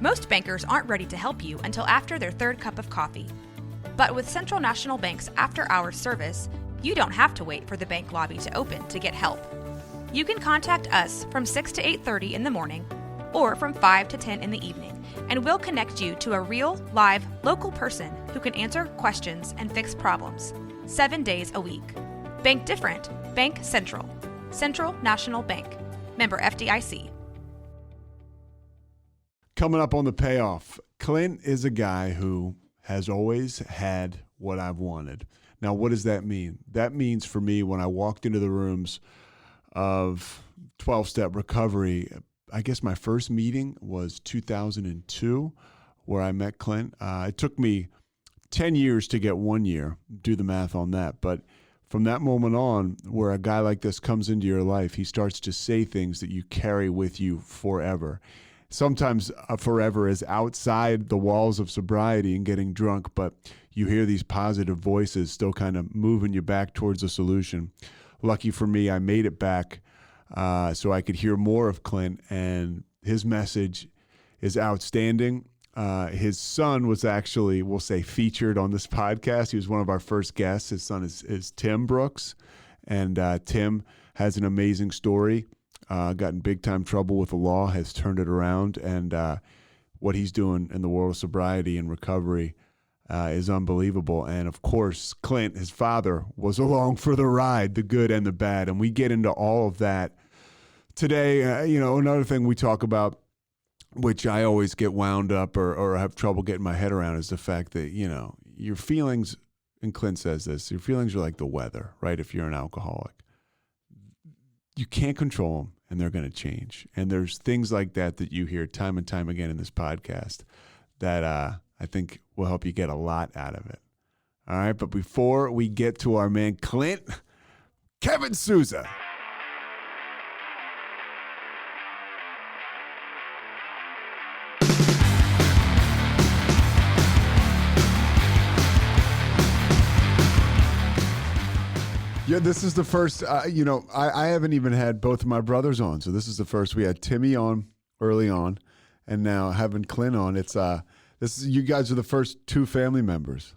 Most bankers aren't ready to help you until after their third cup of coffee. But with Central National Bank's after-hours service, you don't have to wait for the bank lobby to open to get help. You can contact us from 6 to 8:30 in the morning or from 5 to 10 in the evening, and we'll connect you to a real, live, local person who can answer questions and fix problems 7 days a week. Bank different. Bank Central. Central National Bank. Member FDIC. Coming up on the Payoff, Clint is a guy who has always had what I've wanted. Now, what does that mean? That means for me, when I walked into the rooms of 12-step recovery, I guess my first meeting was 2002, where I met Clint. It took me 10 years to get 1 year, do the math on that. But from that moment on, where a guy like this comes into your life, he starts to say things that you carry with you forever. Sometimes forever is outside the walls of sobriety and getting drunk, but you hear these positive voices still kind of moving you back towards a solution. Lucky for me, I made it back so I could hear more of Clint, and his message is outstanding. His son was actually, we'll say, featured on this podcast. He was one of our first guests. His son is Tim Brooks, and Tim has an amazing story. Got in big-time trouble with the law, has turned it around, and what he's doing in the world of sobriety and recovery is unbelievable. And, of course, Clint, his father, was along for the ride, the good and the bad, and we get into all of that today. Another thing we talk about, which I always get wound up or have trouble getting my head around, is the fact that, your feelings, and Clint says this, your feelings are like the weather, right, if you're an alcoholic. You can't control them, and they're going to change. And there's things like that you hear time and time again in this podcast that I think will help you get a lot out of it. All right, but before we get to our man Clint, Kevin Souza. Yeah, this is the first, I haven't even had both of my brothers on. So this is the first. We had Timmy on early on, and now having Clint on. You guys are the first two family members.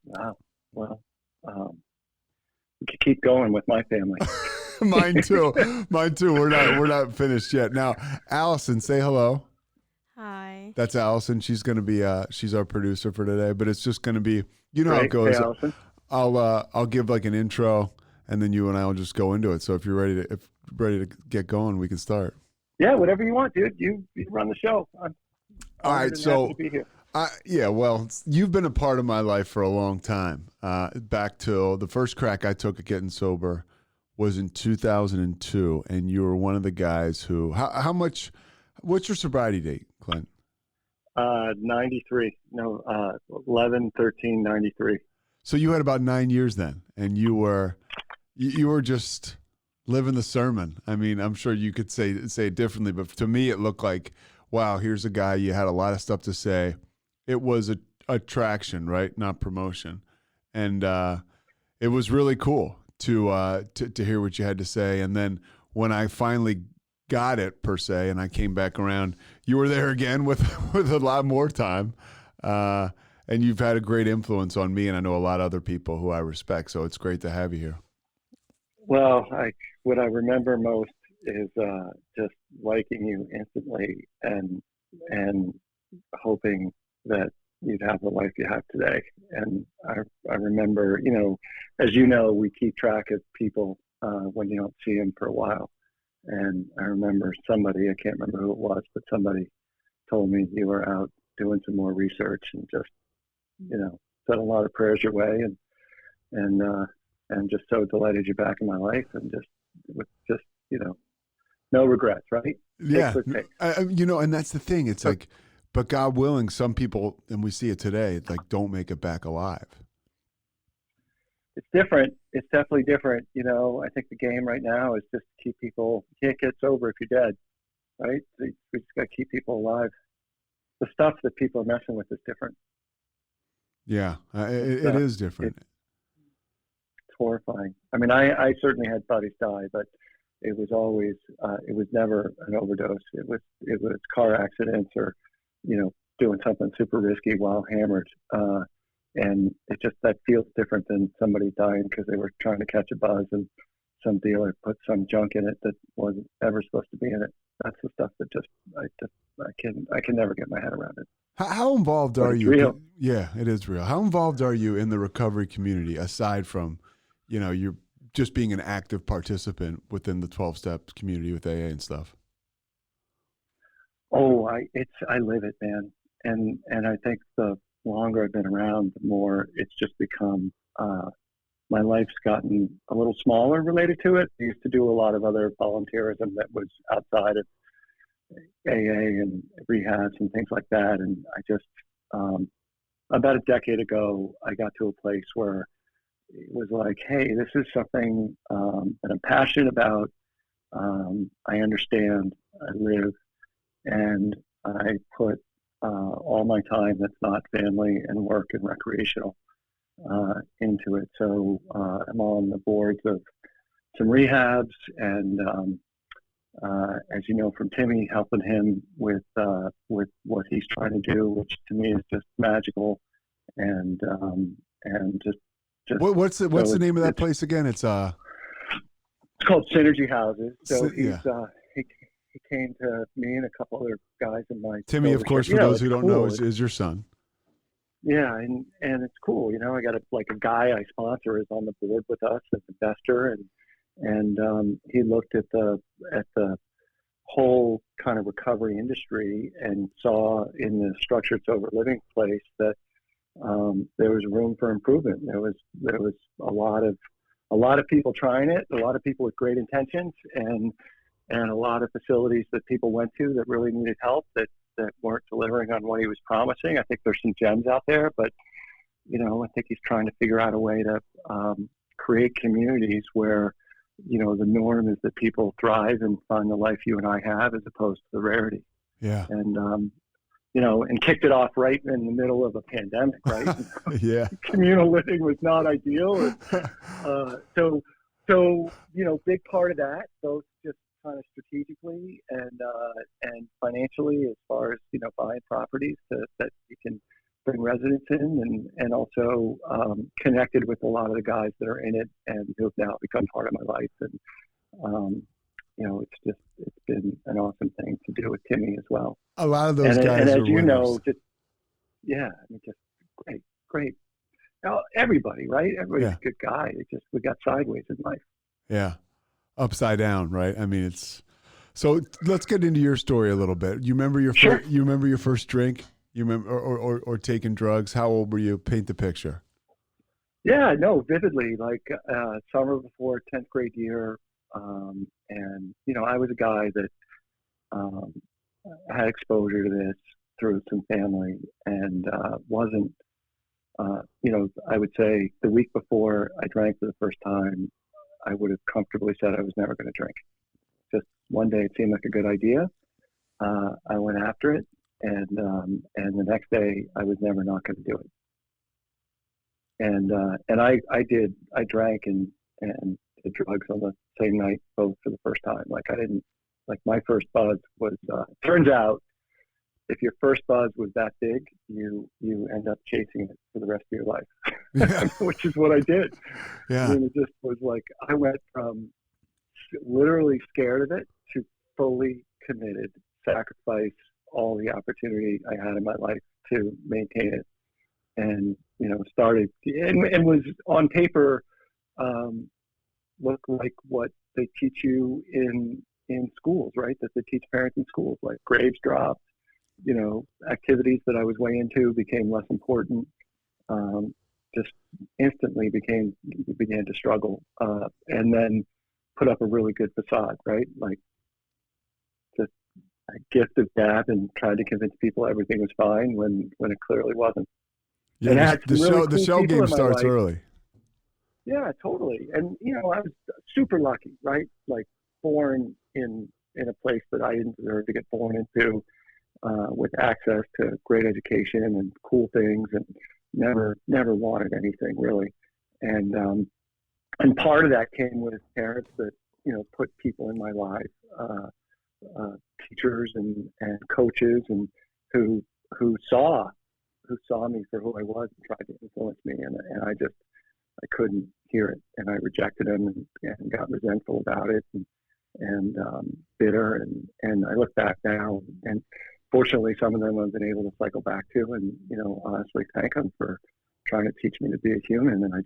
Wow. Well, we could keep going with my family. Mine too. We're not finished yet. Now, Allison, say hello. Hi. That's Allison. She's going to be, she's our producer for today, but it's just going to be, how it Great. goes. Hey, Allison. I'll give like an intro, and then you and I will just go into it. So if you're ready to get going, we can start. Yeah, whatever you want, dude. You run the show. I'm all right. So happy to be here. You've been a part of my life for a long time. Back to the first crack I took at getting sober was in 2002, and you were one of the guys who. How much? What's your sobriety date, Clint? 93. No, 11/13/93. So you had about 9 years then, and you were just living the sermon. I mean, I'm sure you could say it differently, but to me, it looked like, wow, here's a guy. You had a lot of stuff to say. It was a attraction, right? Not promotion, and it was really cool to hear what you had to say. And then when I finally got it per se, and I came back around, you were there again with a lot more time. And you've had a great influence on me, and I know a lot of other people who I respect. So it's great to have you here. Well, what I remember most is just liking you instantly and hoping that you'd have the life you have today. And I remember, as you know, we keep track of people when you don't see them for a while. And I remember somebody, I can't remember who it was, but somebody told me you were out doing some more research and just, said a lot of prayers your way and just so delighted you're back in my life and no regrets, right? Yeah. And that's the thing. It's like, but God willing, some people, and we see it today, like don't make it back alive. It's different. It's definitely different. I think the game right now is just to keep people, you can't get sober if you're dead, right? So we just got to keep people alive. The stuff that people are messing with is different. Yeah, it is different. It's horrifying. I mean, I certainly had buddies die, but it was always, it was never an overdose. It was car accidents or, doing something super risky while hammered. And it just, that feels different than somebody dying because they were trying to catch a buzz and some dealer put some junk in it that wasn't ever supposed to be in it. That's the stuff that I can never get my head around it. How involved are you? Real. Yeah, it is real. How involved are you in the recovery community aside from, you're just being an active participant within the 12-step community with AA and stuff? Oh, I live it, man. And I think the longer I've been around, the more it's just become, my life's gotten a little smaller related to it. I used to do a lot of other volunteerism that was outside of AA and rehabs and things like that. And I just, about a decade ago, I got to a place where it was like, hey, this is something that I'm passionate about. I understand, I live, and I put all my time that's not family and work and recreational into it. So I'm on the boards of some rehabs and as you know from Timmy, helping him with what he's trying to do, which to me is just magical, and just what's the name of that place again? It's called Synergy Houses. So he came to me and a couple other guys in my Timmy, of course, for those who don't know, is your son. Yeah, and it's cool. I got a guy I sponsor is on the board with us, an investor, and he looked at the whole kind of recovery industry and saw in the structured sober living place that there was room for improvement. There was a lot of people trying it, a lot of people with great intentions, and a lot of facilities that people went to that really needed help that weren't delivering on what he was promising. I think there's some gems out there, but I think he's trying to figure out a way to create communities where the norm is that people thrive and find the life you and I have, as opposed to the rarity. Yeah. And and kicked it off right in the middle of a pandemic, right? Yeah. Communal living was not ideal. So big part of that, both just kind of strategically and financially, as far as buying properties that you can bring residents in, and also connected with a lot of the guys that are in it and who have now become part of my life. And it's been an awesome thing to do with Timmy as well. A lot of those guys and as are you winners. know, just great. Now, everybody, right? Everybody's a good guy. We got sideways in life. Yeah. Upside down, right? I mean, it's so. Let's get into your story a little bit. You remember your you remember your first drink? You remember or taking drugs? How old were you? Paint the picture. Yeah, no, vividly. Like summer before 10th grade year, and I was a guy that had exposure to this through some family, and wasn't. I would say the week before I drank for the first time, I would have comfortably said I was never going to drink. Just one day it seemed like a good idea. I went after it, and the next day I was never not going to do it. And I did. I drank and did drugs on the same night, both for the first time. Like my first buzz was. Turns out, if your first buzz was that big, you end up chasing it for the rest of your life, Yeah. which is what I did. Yeah. I mean, it just was like I went from literally scared of it to fully committed, sacrifice all the opportunity I had in my life to maintain it, and started and was on paper looked like what they teach you in schools, right? That they teach parents in schools, like grades dropped. Activities that I was way into became less important. Just instantly began to struggle, and then put up a really good facade, right? Like just a gift of gab and tried to convince people everything was fine when it clearly wasn't. Yeah. The show game starts early. Yeah, totally. And I was super lucky, right? Like born in a place that I didn't deserve to get born into. With access to great education and cool things, and never wanted anything really. And part of that came with parents that, put people in my life, teachers and coaches, and who saw me for who I was and tried to influence me, and I couldn't hear it, and I rejected them and got resentful about it and bitter, and I look back now, and fortunately some of them I've been able to cycle back to, and honestly thank them for trying to teach me to be a human, and I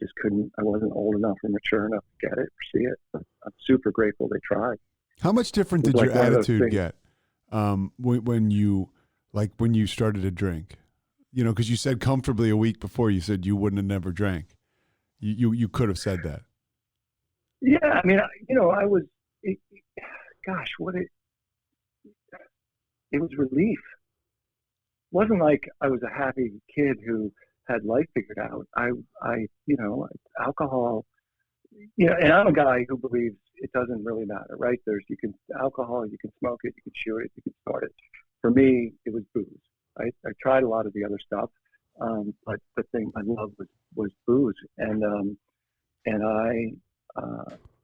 wasn't old enough or mature enough to get it or see it, but I'm super grateful they tried. How much different did your attitude get when you started to drink? Because you said comfortably a week before, you said you wouldn't have never drank. You could have said that. Yeah, I mean, I was, it was relief. It wasn't like I was a happy kid who had life figured out. Alcohol, and I'm a guy who believes it doesn't really matter, right? Alcohol, you can smoke it, you can chew it, you can snort it. For me, it was booze. I tried a lot of the other stuff, but the thing I loved was booze, and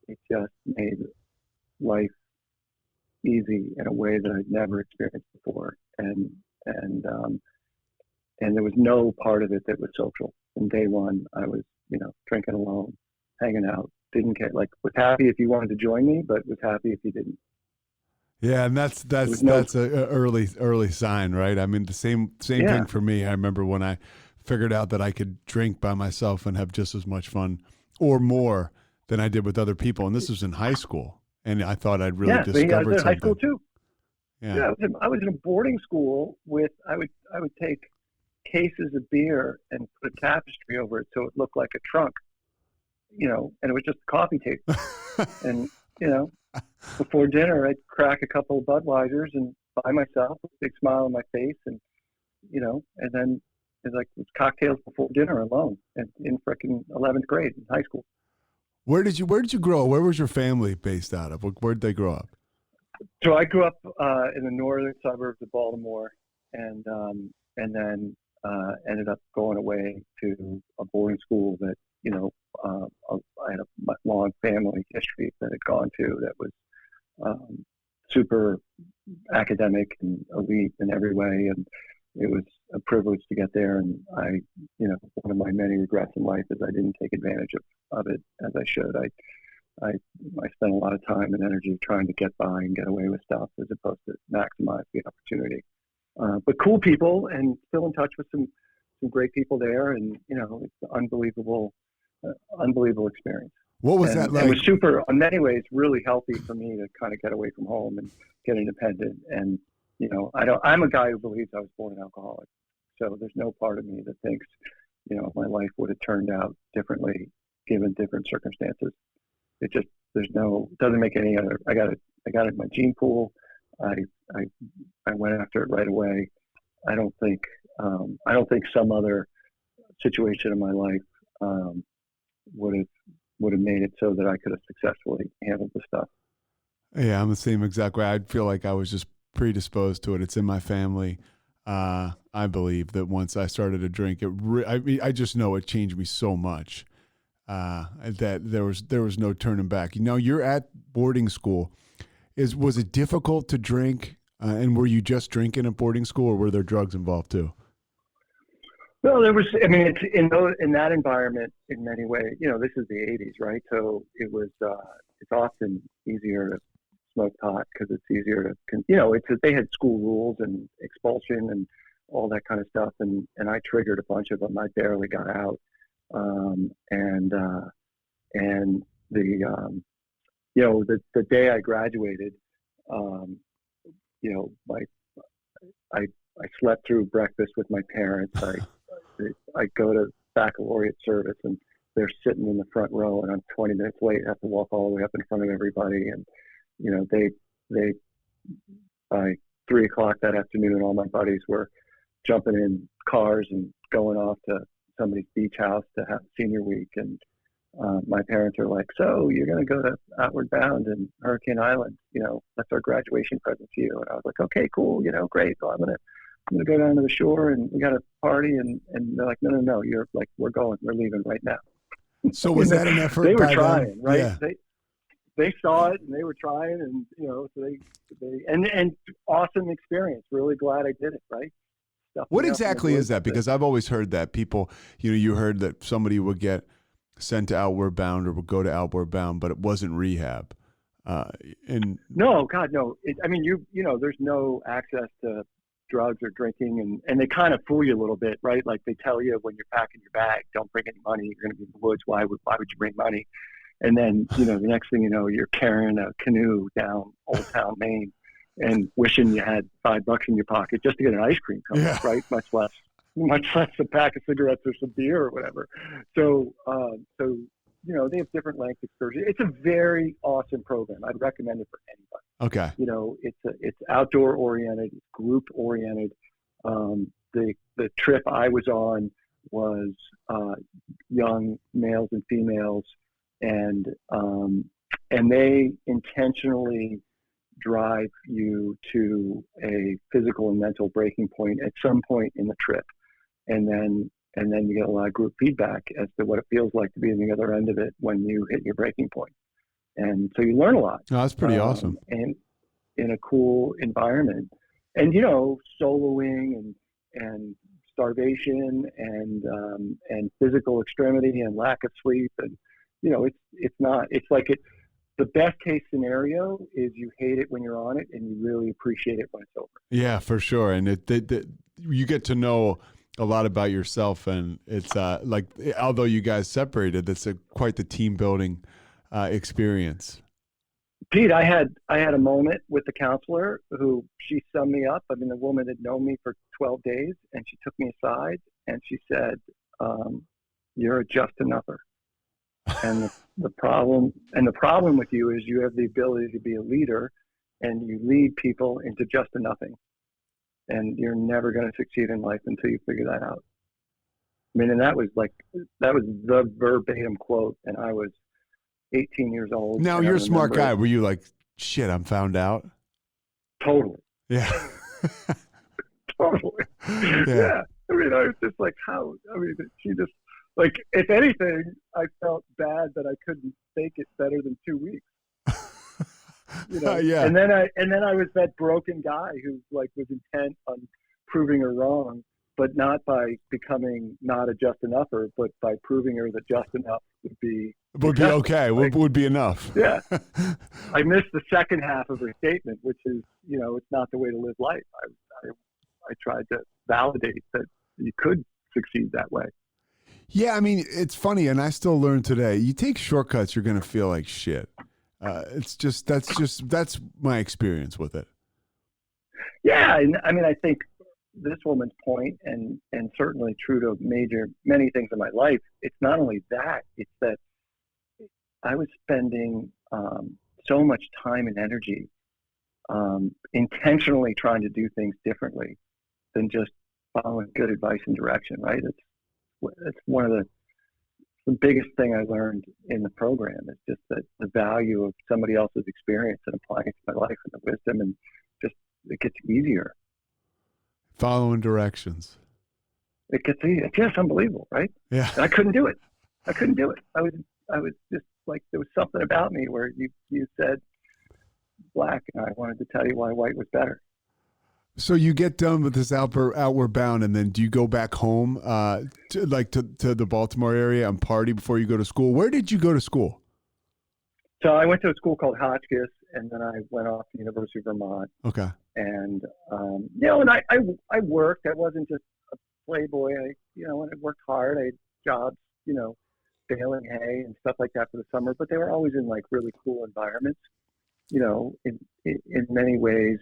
it just made life easy in a way that I'd never experienced before, and there was no part of it that was social. From day one, I was drinking alone, hanging out, didn't care, was happy if you wanted to join me, but was happy if you didn't. Yeah, and that's a early sign, right? I mean, the same thing for me. I remember when I figured out that I could drink by myself and have just as much fun or more than I did with other people, and this was in high school, and I thought I'd really discovered I was in something. high school too. Yeah, I was in a boarding school with I would take cases of beer and put a tapestry over it so it looked like a trunk, and it was just a coffee table, and before dinner, I'd crack a couple of Budweisers and by myself with a big smile on my face, and and then it's cocktails before dinner alone, and in frickin' 11th grade in high school. Where did you grow up? Where was your family based out of? Where did they grow up? So I grew up in the northern suburbs of Baltimore, and then ended up going away to a boarding school that I had a long family history that had gone to that was super academic and elite in every way, and it was a privilege to get there. And I, one of my many regrets in life is I didn't take advantage of it as I should. I spent a lot of time and energy trying to get by and get away with stuff as opposed to maximize the opportunity. But cool people, and still in touch with some great people there, and it's an unbelievable experience. What was that like? It was super, in many ways, really healthy for me to kind of get away from home and get independent. And I'm a guy who believes I was born an alcoholic, so there's no part of me that thinks my life would have turned out differently given different circumstances. It doesn't make any other. I got it in my gene pool. I went after it right away. I don't think some other situation in my life would have made it so that I could have successfully handled the stuff. Yeah, I'm the same exact way. I feel like I was just predisposed to it. It's in my family. I believe that once I started to drink, I just know it changed me so much that there was no turning back. You're at boarding school. Was it difficult to drink? And were you just drinking at boarding school, or were there drugs involved too? Well, there was. I mean, it's in that environment in many ways. This is the '80s, right? So it was. It's often easier to smoke pot because it's easier to. They had school rules and expulsion and all that kind of stuff, and I triggered a bunch of them. I barely got out, and the day I graduated, I slept through breakfast with my parents. I go to baccalaureate service, and they're sitting in the front row, and I'm 20 minutes late. I have to walk all the way up in front of everybody, and they by 3:00 that afternoon, all my buddies were jumping in cars and going off to somebody's beach house to have senior week, and my parents are like, "So you're going to go to Outward Bound and Hurricane Island? That's our graduation present to you." And I was like, "Okay, cool, great. So I'm gonna go down to the shore and we got a party." And they're like, "No, you're like, we're leaving right now." So was that an effort? They were by trying, them? right? Yeah. they saw it and they were trying, and so they and awesome experience. Really glad I did it. Right. What exactly is that? Because I've always heard that people, you heard that somebody would get sent to Outward Bound or would go to Outward Bound, but it wasn't rehab. No, God, no. There's no access to drugs or drinking, and they kind of fool you a little bit, right? Like they tell you when you're packing your bag, don't bring any money. You're going to be in the woods. Why would you bring money? And then, the next thing you know, you're carrying a canoe down Old Town Maine and wishing you had $5 in your pocket just to get an ice cream cone, right? Much less a pack of cigarettes or some beer or whatever. So they have different length excursions. It's a very awesome program. I'd recommend it for anybody. Okay. It's outdoor oriented, it's group oriented. The trip I was on was young males and females, and they intentionally drive you to a physical and mental breaking point at some point in the trip, and then you get a lot of group feedback as to what it feels like to be on the other end of it when you hit your breaking point. And so you learn a lot. Oh, that's pretty awesome. And in a cool environment. And, soloing and starvation and physical extremity and lack of sleep. And, the best case scenario is you hate it when you're on it and you really appreciate it when it's over. Yeah, for sure. And you get to know a lot about yourself, and it's although you guys separated, it's quite the team building experience. Pete, I had a moment with the counselor who, she summed me up. The woman had known me for 12 days, and she took me aside and she said, "You're a just enougher." And the problem with you is you have the ability to be a leader, and you lead people into just a nothing. And you're never going to succeed in life until you figure that out. And that was the verbatim quote, and I was 18 years old. Now, you're a smart guy. Were you like, shit, I'm found out? Totally. Yeah. Totally. Yeah. I was just like, how? She just, like, if anything, I felt bad that I couldn't fake it better than 2 weeks. Yeah. And then I was that broken guy who was intent on proving her wrong, but not by becoming not a just enougher, but by proving her that just enough would be okay. Would be enough. Yeah. I missed the second half of her statement, which is, it's not the way to live life. I tried to validate that you could succeed that way. Yeah, it's funny, and I still learn today. You take shortcuts, you're going to feel like shit. That's my experience with it. Yeah, and I think this woman's point, and certainly true to many things in my life, it's not only that, it's that I was spending so much time and energy intentionally trying to do things differently than just following good advice and direction, right? It's one of the biggest thing I learned in the program is just that the value of somebody else's experience and applying it to my life and the wisdom, and just it gets easier. Following directions. It gets easier. It's just unbelievable, right? Yeah. And I couldn't do it. I was just like, there was something about me where you said black, and I wanted to tell you why white was better. So you get done with this Outward Bound, and then do you go back home to the Baltimore area and party before you go to school? Where did you go to school? So I went to a school called Hotchkiss, and then I went off to University of Vermont. Okay. And and I worked. I wasn't just a playboy. And I worked hard. I had jobs, baling hay and stuff like that for the summer. But they were always in really cool environments. In many ways.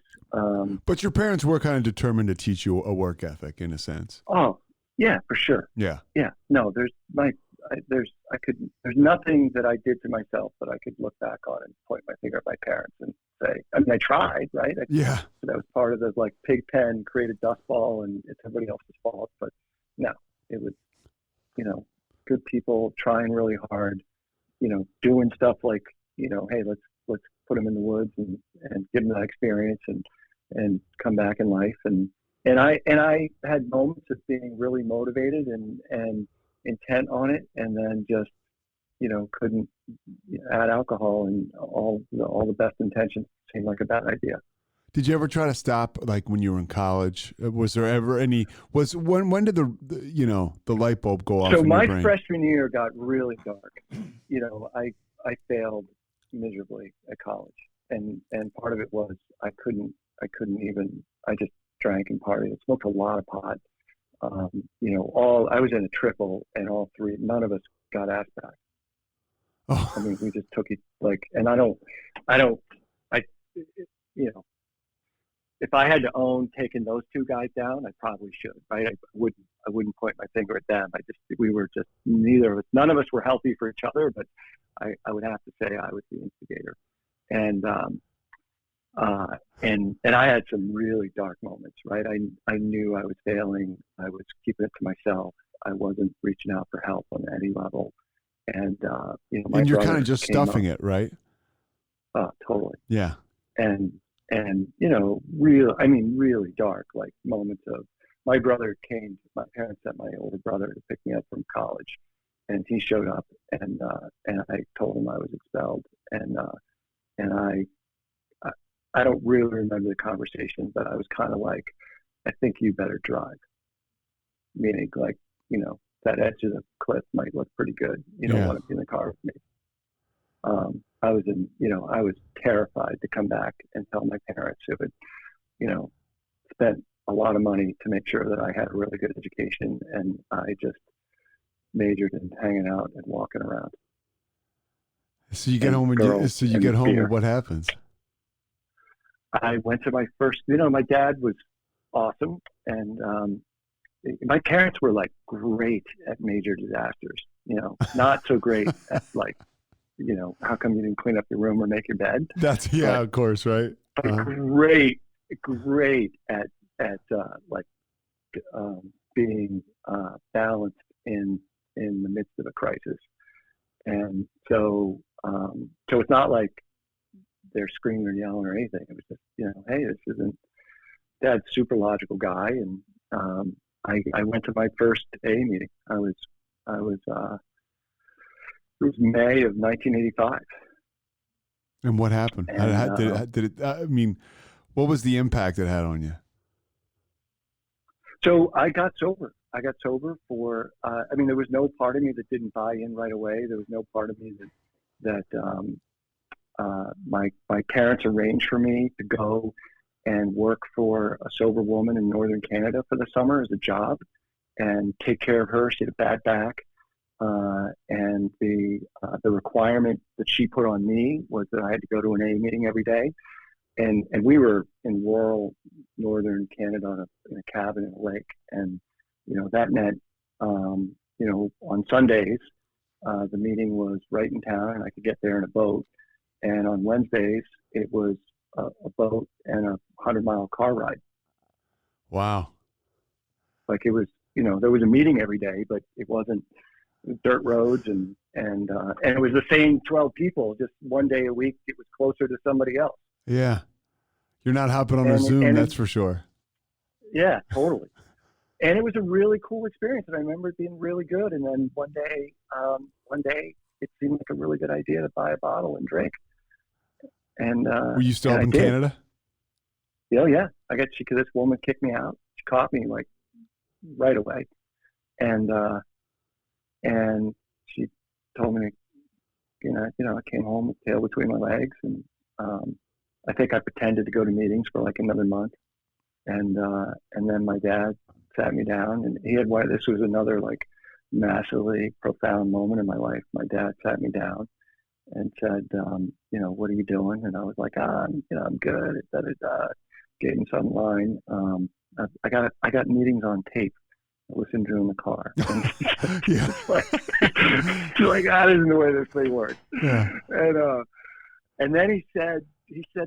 But your parents were kind of determined to teach you a work ethic, in a sense. Oh, yeah, for sure. Yeah. Yeah. No, there's nothing that I did to myself that I could look back on and point my finger at my parents and say, I tried, right? Yeah. That was part of the pig pen, created dust ball, and it's everybody else's fault. But no, it was, good people trying really hard, doing stuff like, hey, let's put them in the woods and give them that experience and come back in life. And I had moments of being really motivated and intent on it, and then just couldn't add alcohol, and all the best intentions seemed like a bad idea. Did you ever try to stop, like when you were in college? Was there ever any? When did the light bulb go off So in your my brain? freshman year got really dark. I failed miserably at college, and part of it was I couldn't even. I just drank and partied. I smoked a lot of pot. I was in a triple, and all three. None of us got ass back. Oh. I mean, we just took it and I don't. If I had to own taking those two guys down, I probably should, right? I wouldn't point my finger at them. We were just, none of us were healthy for each other, but I would have to say I was the instigator. And I had some really dark moments, right? I knew I was failing. I was keeping it to myself. I wasn't reaching out for help on any level. And, and you're kind of just stuffing it, right? Totally. Yeah. And really dark, like moments of, my parents sent my older brother to pick me up from college, and he showed up, and I told him I was expelled, and I don't really remember the conversation, but I was kind of like, I think you better drive, meaning like, that edge of the cliff might look pretty good. You don't want to be in the car with me. I was terrified to come back and tell my parents who had, spent a lot of money to make sure that I had a really good education, and I just majored in hanging out and walking around. So you get home and what happens? I went to my first, my dad was awesome, and my parents were like great at major disasters, not so great at like, how come you didn't clean up your room or make your bed? That's of course, right? Uh-huh. Great at being balanced in the midst of a crisis, and so it's not like they're screaming or yelling or anything. It was just hey, this isn't. Dad's super logical guy, and I went to my first A meeting. It was May of 1985. And what happened? What was the impact it had on you? So I got sober. For, there was no part of me that didn't buy in right away. There was no part of me that my parents arranged for me to go and work for a sober woman in northern Canada for the summer as a job and take care of her. She had a bad back. And the requirement that she put on me was that I had to go to an A meeting every day. And we were in rural northern Canada in a cabin in a lake. And, that meant, on Sundays, the meeting was right in town and I could get there in a boat. And on Wednesdays, it was a boat and a 100-mile car ride. Wow. Like it was, there was a meeting every day, but it wasn't dirt roads and it was the same 12 people, just one day a week. It was closer to somebody else. Yeah. You're not hopping on a Zoom, that's for sure. Yeah, totally. And it was a really cool experience. And I remember it being really good. And then one day it seemed like a really good idea to buy a bottle and drink. And were you still up in Canada? Yeah. Because this woman kicked me out. She caught me like right away. And she told me, I came home with tail between my legs. And I think I pretended to go to meetings for like another month. And then my dad sat me down, and this was another like massively profound moment in my life. My dad sat me down and said, what are you doing? And I was like, I'm good. Gave him some line. I got meetings on tape. I listened to in the car. And yeah. It's like, that isn't the way this thing works. Yeah. And then he said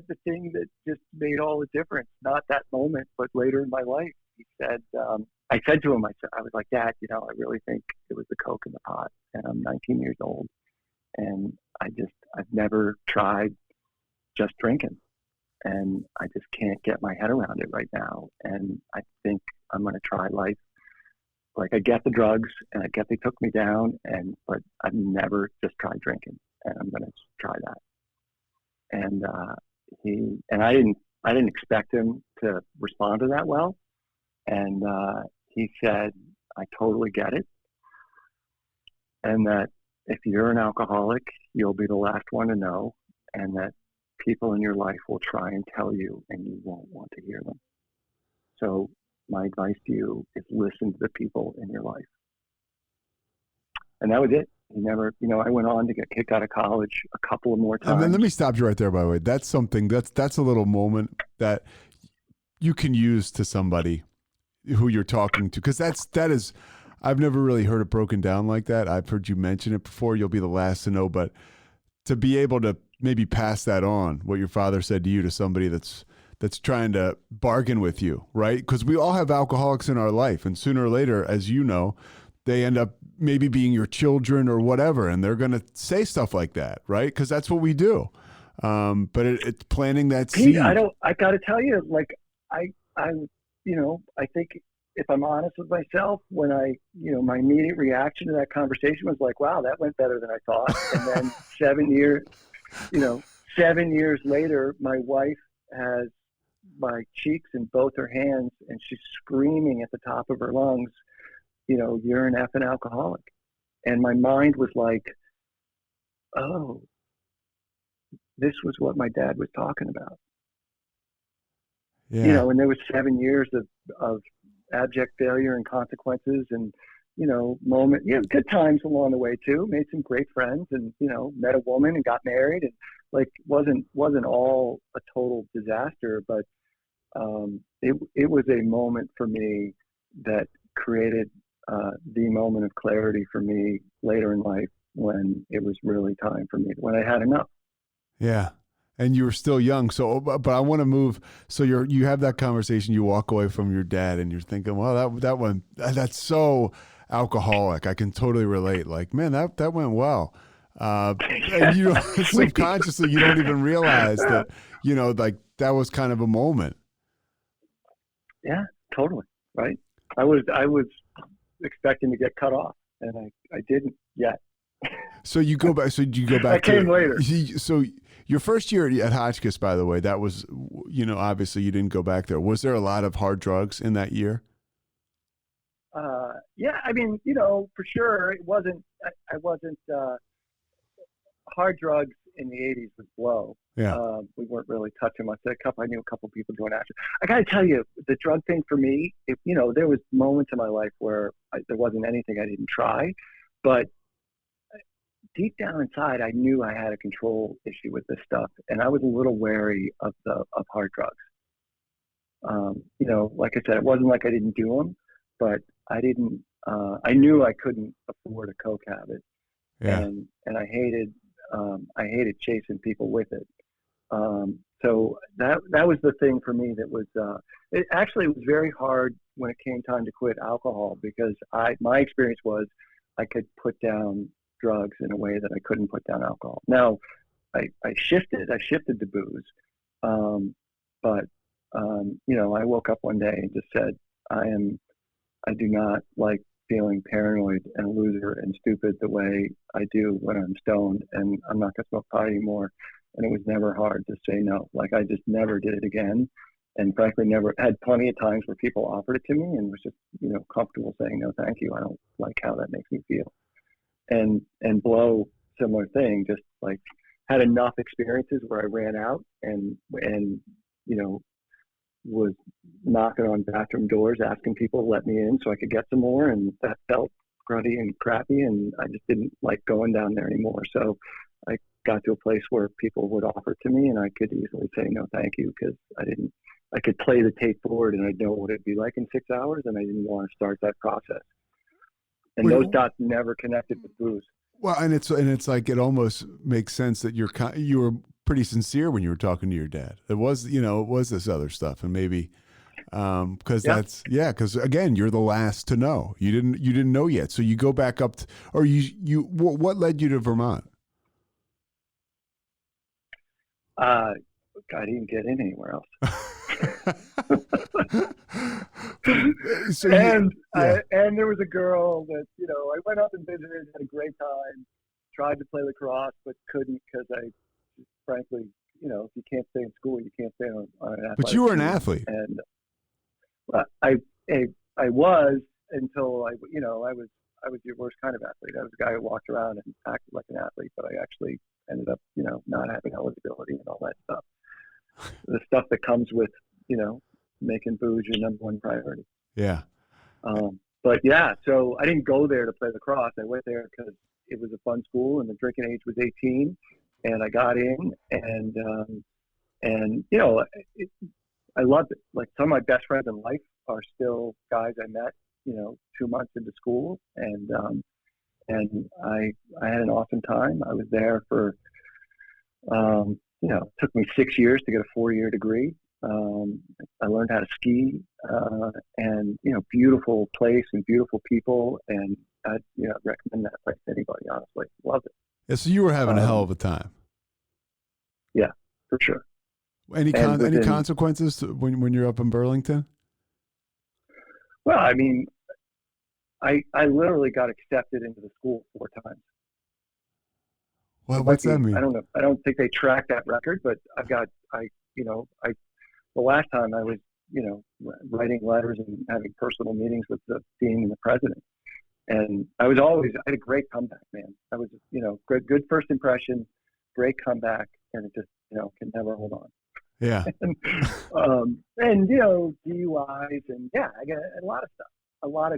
the thing that just made all the difference, not that moment, but later in my life. He said, I said to him, I was like, Dad, I really think it was the Coke in the pot, and I'm 19 years old. And I've never tried just drinking, and I just can't get my head around it right now. And I think I'm going to try life like, I get the drugs and I get they took me down, but I've never just tried drinking, and I'm going to try that. And I didn't expect him to respond to that well. And he said, I totally get it. And that if you're an alcoholic, you'll be the last one to know, and that people in your life will try and tell you and you won't want to hear them. So my advice to you is listen to the people in your life. And that was it. He never, I went on to get kicked out of college a couple of more times. And then let me stop you right there, by the way. That's something that's a little moment that you can use to somebody who you're talking to. Because that is, I've never really heard it broken down like that. I've heard you mention it before. You'll be the last to know, but to be able to maybe pass that on, what your father said to you, to somebody that's trying to bargain with you, right? Because we all have alcoholics in our life, and sooner or later, as you know, they end up maybe being your children or whatever, and they're going to say stuff like that, right? Because that's what we do. But it's planting that seed. I got to tell you, like, I think if I'm honest with myself, when my immediate reaction to that conversation was like, wow, that went better than I thought. And then 7 years later, my wife has my cheeks in both her hands, and she's screaming at the top of her lungs, you're an effing alcoholic. And my mind was like, oh, this was what my dad was talking about. Yeah. And there was 7 years of abject failure and consequences, and, good times along the way too. Made some great friends, and, met a woman and got married, and like, wasn't all a total disaster, but it was a moment for me that created the moment of clarity for me later in life, when it was really time for me, when I had enough. Yeah. And you were still young. So, but I want to move. So you have that conversation, you walk away from your dad, and you're thinking, well, that's so alcoholic. I can totally relate. Like, man, that went well. And subconsciously, you don't even realize that, like, that was kind of a moment. Yeah, totally. Right. I was expecting to get cut off, and I didn't yet. So you go back. So you go back. I came later. So your first year at Hotchkiss, by the way, that was, obviously you didn't go back there. Was there a lot of hard drugs in that year? Yeah, I mean, for sure, it wasn't. I wasn't. Hard drugs in the '80s was blow. Yeah. We weren't really touching much. I knew a couple people doing acid. I got to tell you, the drug thing for me, there was moments in my life where there wasn't anything I didn't try, but deep down inside, I knew I had a control issue with this stuff, and I was a little wary of hard drugs. Like I said, it wasn't like I didn't do them, but I didn't. I knew I couldn't afford a coke habit, Yeah. and I hated chasing people with it. So that was the thing for me that was. It was very hard when it came time to quit alcohol, because my experience was I could put down drugs in a way that I couldn't put down alcohol. Now, I shifted to booze, but I woke up one day and just said, I do not like feeling paranoid and a loser and stupid the way I do when I'm stoned, and I'm not going to smoke pot anymore. And it was never hard to say no. Like, I just never did it again. And frankly, never had plenty of times where people offered it to me and was just, comfortable saying, no, thank you. I don't like how that makes me feel. And blow, similar thing, just like had enough experiences where I ran out and was knocking on bathroom doors, asking people to let me in so I could get some more. And that felt grunty and crappy, and I just didn't like going down there anymore. So I got to a place where people would offer to me, and I could easily say no, thank you, because I could play the tape forward and I know what it'd be like in 6 hours, and I didn't want to start that process. And those dots never connected with booze. Well, and it's like, it almost makes sense that you were pretty sincere when you were talking to your dad. It was this other stuff, and maybe because again, you're the last to know. You didn't know yet, so you go back up what led you to Vermont? I didn't get in anywhere else. So and yeah. and there was a girl that I went up and visited, had a great time, tried to play lacrosse but couldn't because I frankly if you can't stay in school you can't stay on an But athletic you were an team. athlete. And I was until I was your worst kind of athlete. I was a guy who walked around and acted like an athlete, but I actually ended up not having eligibility and all that stuff. The stuff that comes with making booze your number one priority. Yeah. But yeah, so I didn't go there to play lacrosse. I went there because it was a fun school and the drinking age was 18, and I got in, and I loved it. Like, some of my best friends in life are still guys I met 2 months into school, and I had an awesome time. I was there for it took me 6 years to get a 4-year degree. I learned how to ski, and beautiful place and beautiful people, and I'd recommend that place to anybody. Honestly, loved it. Yeah, so you were having a hell of a time. Yeah, for sure. Any consequences when you're up in Burlington? Well, I mean, I literally got accepted into the school 4 times. Well, what's that mean? I don't know. I don't think they track that record, but the last time I was, writing letters and having personal meetings with the dean and the president. And I had a great comeback, man. I was, good first impression, great comeback, and it just, can never hold on. Yeah. and DUIs and I get a lot of stuff, a lot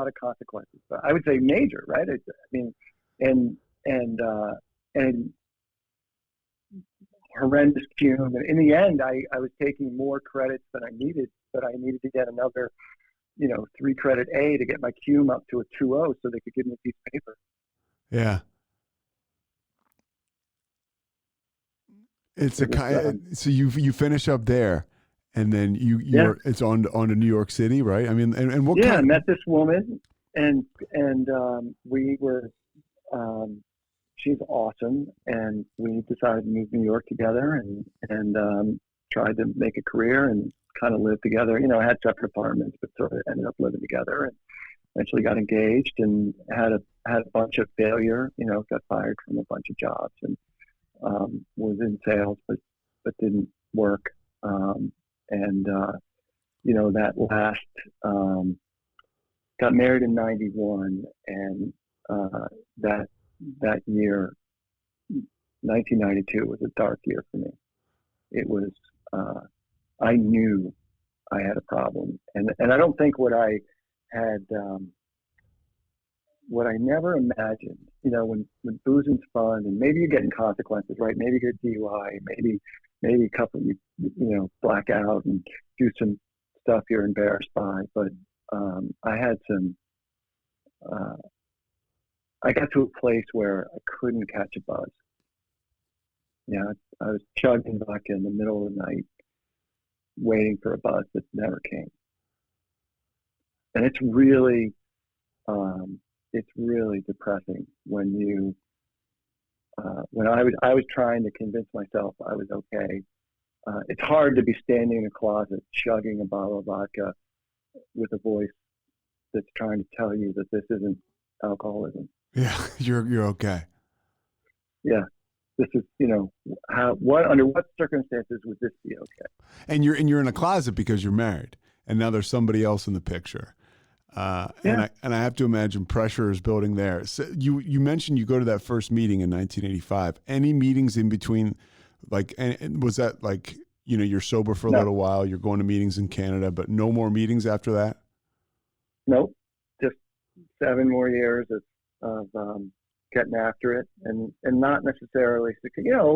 of consequences. But I would say major, right? And horrendous cume. And in the end, I was taking more credits than I needed, but I needed to get another, 3 credit A to get my cume up to a 2.0 so they could give me a piece of paper. Yeah. So you finish up there, and then it's on to New York City, right? I mean, and what? Yeah, I met this woman, and we were. She's awesome, and we decided to move to New York together, and tried to make a career and kind of live together. Had separate apartments, but sort of ended up living together, and eventually got engaged and had a bunch of failure. Got fired from a bunch of jobs, and was in sales, but didn't work. That last got married in '91, and that year, 1992, was a dark year for me. It was, I knew I had a problem, and I don't think what I had, what I never imagined, when boozing's fun, and maybe you're getting consequences, right? Maybe you get DUI, maybe a couple, black out and do some stuff you're embarrassed by, but I had some, I got to a place where I couldn't catch a buzz. I was chugging vodka in the middle of the night, waiting for a buzz that never came. And it's really depressing when you, when I was trying to convince myself I was okay. It's hard to be standing in a closet chugging a bottle of vodka with a voice that's trying to tell you that this isn't alcoholism. Yeah, you're okay. Yeah, this is under what circumstances would this be okay? And you're in a closet because you're married, and now there's somebody else in the picture. And I have to imagine pressure is building there. So you mentioned you go to that first meeting in 1985. Any meetings in between, and was that you're sober for a little while, you're going to meetings in Canada, but no more meetings after that? Nope, just 7 more years of getting after it, and not necessarily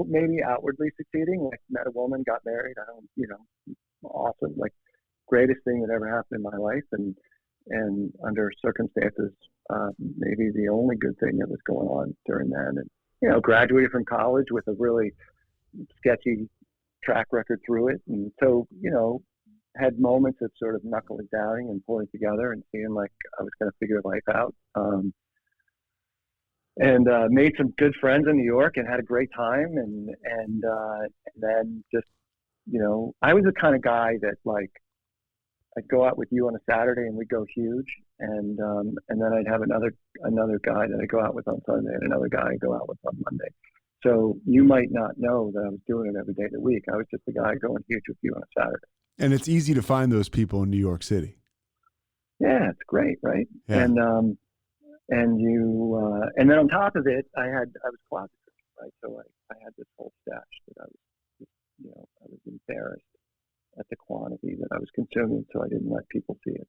maybe outwardly succeeding. Like, met a woman, got married. Awesome, greatest thing that ever happened in my life, and under circumstances, maybe the only good thing that was going on during that. And graduated from college with a really sketchy track record through it, and so had moments of sort of knuckling down and pulling together and feeling like I was going to figure life out. And made some good friends in New York and had a great time, and then just I was the kind of guy that like, I'd go out with you on a Saturday and we'd go huge. And then I'd have another guy that I go out with on Sunday and another guy I go out with on Monday. So you might not know that I was doing it every day of the week. I was just the guy going huge with you on a Saturday. And it's easy to find those people in New York City. Yeah, it's great, right? Yeah. And then on top of it, I was closeted, right? So I had this whole stash that I was embarrassed at the quantity that I was consuming, so I didn't let people see it.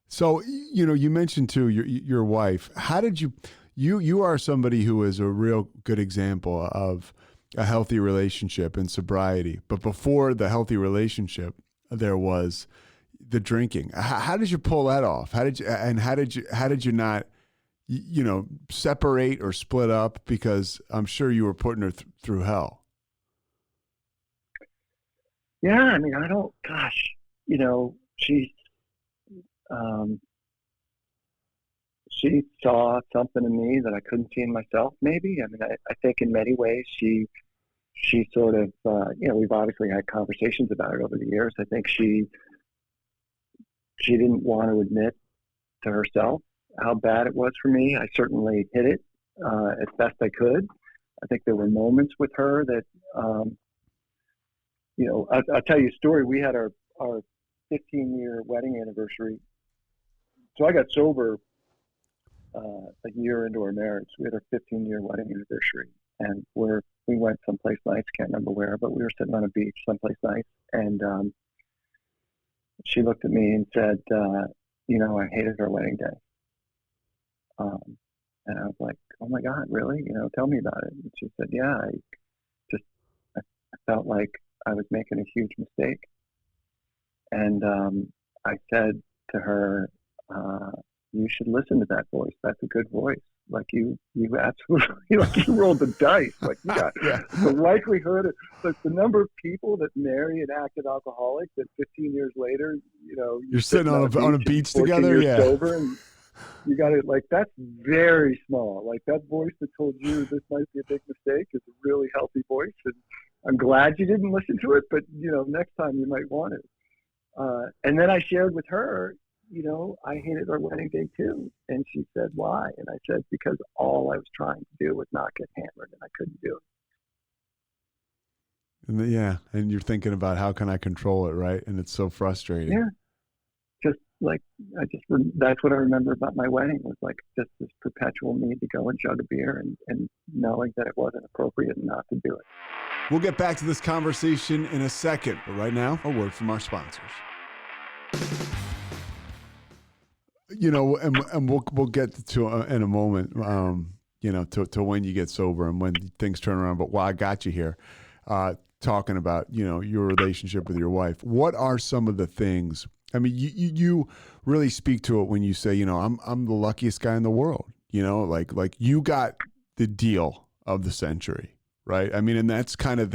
So, you mentioned too your wife. How did you are somebody who is a real good example of a healthy relationship and sobriety. But before the healthy relationship, there was the drinking. How did you pull that off? How did you not, separate or split up? Because I'm sure you were putting her through hell. Yeah, I mean, she saw something in me that I couldn't see in myself, maybe. I mean, I think in many ways she sort of, we've obviously had conversations about it over the years. I think she didn't want to admit to herself how bad it was for me. I certainly hid it as best I could. I think there were moments with her that, I'll tell you a story. We had our 15-year wedding anniversary. So I got sober a year into our marriage. We had our 15-year wedding anniversary, and we went someplace nice. Can't remember where, but we were sitting on a beach someplace nice, and she looked at me and said, I hated our wedding day. And I was like, oh my God, really? Tell me about it. And she said, yeah, I felt like I was making a huge mistake. And I said to her, you should listen to that voice. That's a good voice. Like you absolutely, like you rolled the dice. Like you got the likelihood of, like the number of people that marry an active alcoholic that 15 years later, you're sitting on a beach together. Yeah. Sober, and you got it. Like that's very small. Like that voice that told you this might be a big mistake is a really healthy voice. And I'm glad you didn't listen to it, but next time you might want it. And then I shared with her, I hated our wedding day too. And she said, why? And I said, because all I was trying to do was not get hammered and I couldn't do it. And you're thinking about how can I control it, right? And it's so frustrating. Yeah. Just like, that's what I remember about my wedding was like just this perpetual need to go and chug a beer and knowing that it wasn't appropriate not to do it. We'll get back to this conversation in a second, but right now, a word from our sponsors. And we'll get to in a moment, to when you get sober and when things turn around. But while I got you here, talking about, your relationship with your wife, what are some of the things? I mean, you really speak to it when you say, I'm the luckiest guy in the world, like you got the deal of the century, right? I mean, and that's kind of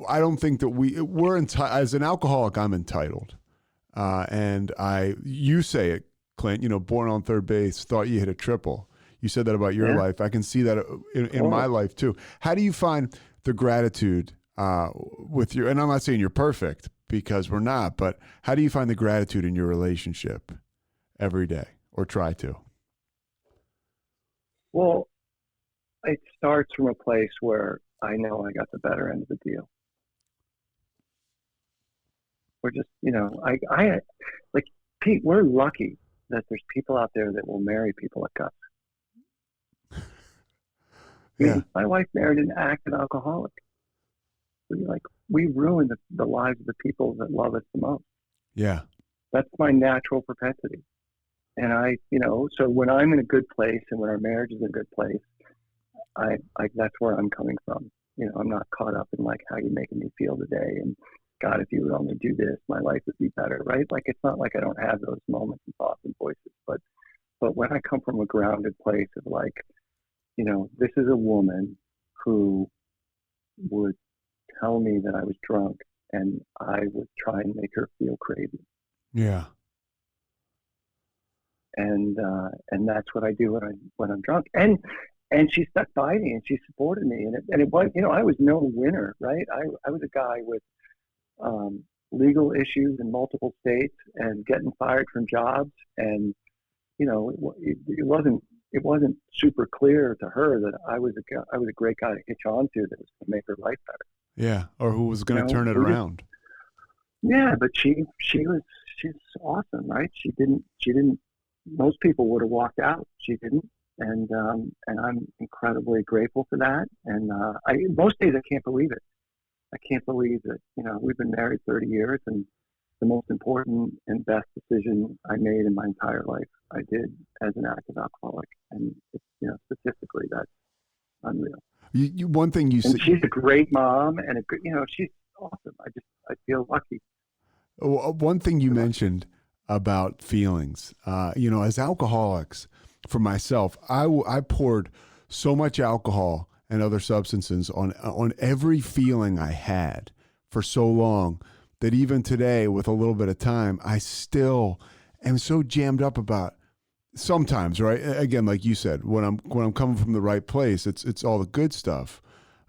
I don't think that we're entitled. As an alcoholic, I'm entitled. And you say it, Clint, born on third base, thought you hit a triple. You said that about your life. I can see that in my life too. How do you find the gratitude with your, and I'm not saying you're perfect because we're not, but how do you find the gratitude in your relationship every day or try to? Well, it starts from a place where I know I got the better end of the deal. We're just, I like Pete, we're lucky that there's people out there that will marry people like us. Yeah. My wife married an active alcoholic. We ruin the lives of the people that love us the most. Yeah. That's my natural propensity. And so when I'm in a good place and when our marriage is in a good place, I that's where I'm coming from. I'm not caught up in like how you're making me feel today and God, if you would only do this, my life would be better, right? Like it's not like I don't have those moments and thoughts and voices, but when I come from a grounded place of like, this is a woman who would tell me that I was drunk and I would try and make her feel crazy. Yeah. And that's what I do when I'm drunk. And and she stuck by me and she supported me. And it was, I was no winner, right? I was a guy with legal issues in multiple states and getting fired from jobs. And, it wasn't super clear to her that I was a great guy to hitch on to that was going to make her life better. Yeah. Or who was going to turn it around. Yeah. But she's awesome, right? She didn't, most people would have walked out. She didn't. And I'm incredibly grateful for that. And most days I can't believe it. I can't believe that, we've been married 30 years and the most important and best decision I made in my entire life, I did as an active alcoholic. And, statistically, that's unreal. One thing you said. She's a great mom and she's awesome. I feel lucky. One thing you mentioned about feelings, as alcoholics, for myself, I poured so much alcohol and other substances on every feeling I had for so long that even today, with a little bit of time, I still am so jammed up about. Sometimes, right? Again, like you said, when I'm coming from the right place, it's all the good stuff.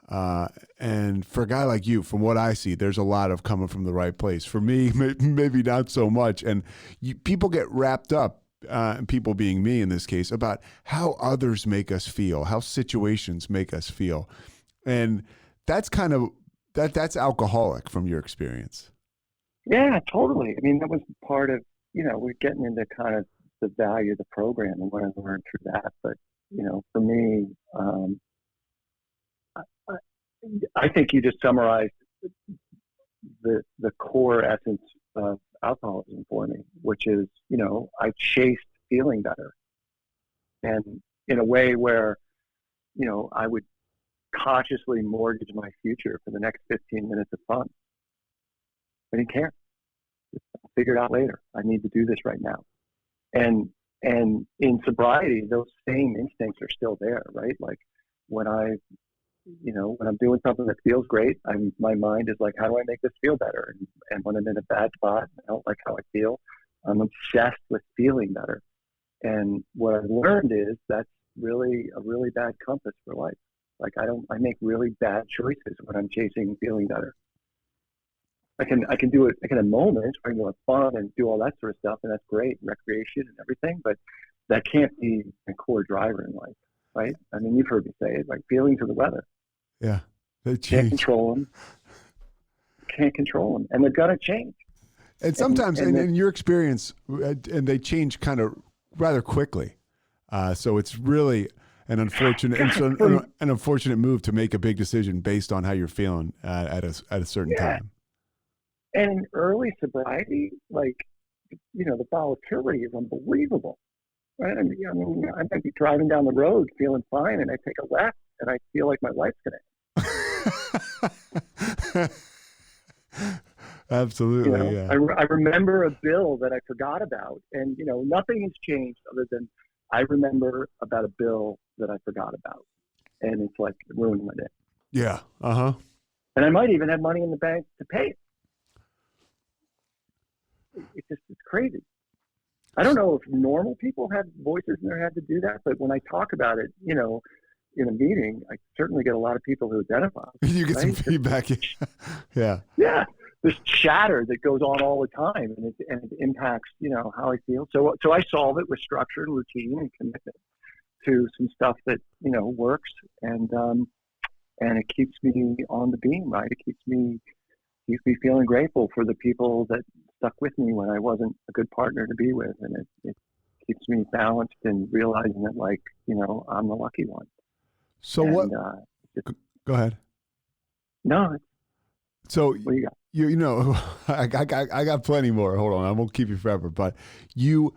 And for a guy like you, from what I see, there's a lot of coming from the right place. For me, maybe not so much. And people get wrapped up, people being me in this case, about how others make us feel, how situations make us feel. And that's kind of, that's alcoholic from your experience. Yeah, totally. I mean, that was part of, we're getting into kind of the value of the program and what I learned through that. But, for me, I think you just summarized the core essence of alcoholism for me, which is, I chased feeling better. And in a way where, I would consciously mortgage my future for the next 15 minutes of fun. I didn't care. I'll figure it out later. I need to do this right now. And in sobriety, those same instincts are still there, right? Like when I'm doing something that feels great, my mind is like, how do I make this feel better? And when I'm in a bad spot, I don't like how I feel, I'm obsessed with feeling better. And what I've learned is that's really a really bad compass for life. Like I make really bad choices when I'm chasing feeling better. I can do it. I can have moments where I can have fun and do all that sort of stuff, and that's great, recreation and everything. But that can't be a core driver in life, right? I mean, you've heard me say it. Like feelings are the weather. Yeah, they change. Can't control them. Can't control them, and they're gonna change. And sometimes, in your experience, and they change kind of rather quickly. So it's really an unfortunate, an unfortunate move to make a big decision based on how you're feeling at a certain time. And in early sobriety, like, the volatility is unbelievable, right? I mean, I might be driving down the road feeling fine, and I take a left, and I feel like my life's gonna end. Absolutely, yeah. I remember a bill that I forgot about, and nothing has changed other than I remember about a bill that I forgot about, and it's like ruining my day. Yeah. And I might even have money in the bank to pay it. It's crazy. I don't know if normal people have voices in their head to do that, but when I talk about it, in a meeting, I certainly get a lot of people who identify. You get some feedback. Yeah. Yeah. There's chatter that goes on all the time, and it impacts, how I feel. So I solve it with structure, routine, and commitment to some stuff that, works, and it keeps me on the beam, right? It keeps me feeling grateful for the people that stuck with me when I wasn't a good partner to be with, and it keeps me balanced and realizing that, like, I'm the lucky one. So and, go ahead. No. So what do you got? I got plenty more. Hold on, I won't keep you forever. But you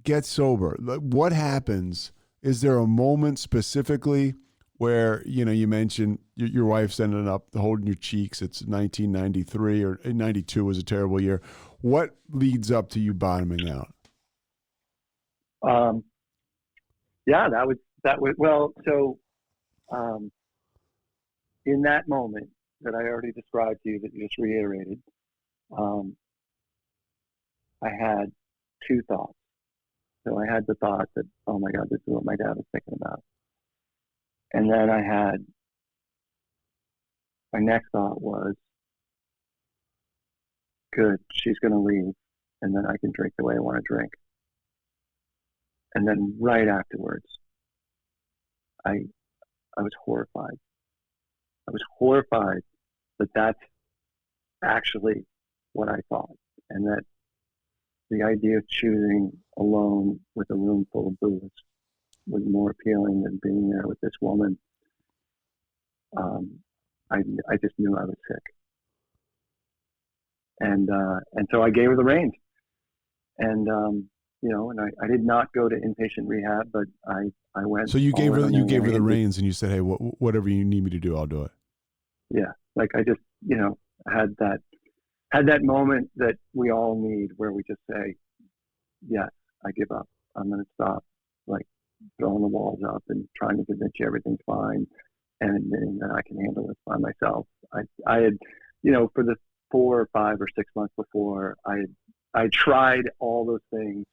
get sober. What happens? Is there a moment specifically where you mentioned your wife's ended up holding your cheeks? It's 1993 or 92 was a terrible year. What leads up to you bottoming out? Yeah, that was well. So, in that moment that I already described to you, that you just reiterated, I had two thoughts. So I had the thought that, oh my God, this is what my dad was thinking about. And then my next thought was, good, she's going to leave, and then I can drink the way I want to drink. And then right afterwards, I was horrified. I was horrified that that's actually what I thought, and that the idea of choosing alone with a room full of booze was more appealing than being there with this woman. I just knew I was sick, and so I gave her the reins, and and I did not go to inpatient rehab, but I went. So you gave her the reins, and you said, "Hey, whatever you need me to do, I'll do it." Yeah, like I just had that moment that we all need, where we just say, "Yes, I give up. I'm going to stop, like throwing the walls up and trying to convince you everything's fine, and admitting that I can handle it by myself." I had, for the 4 or 5 or 6 months before, I tried all those things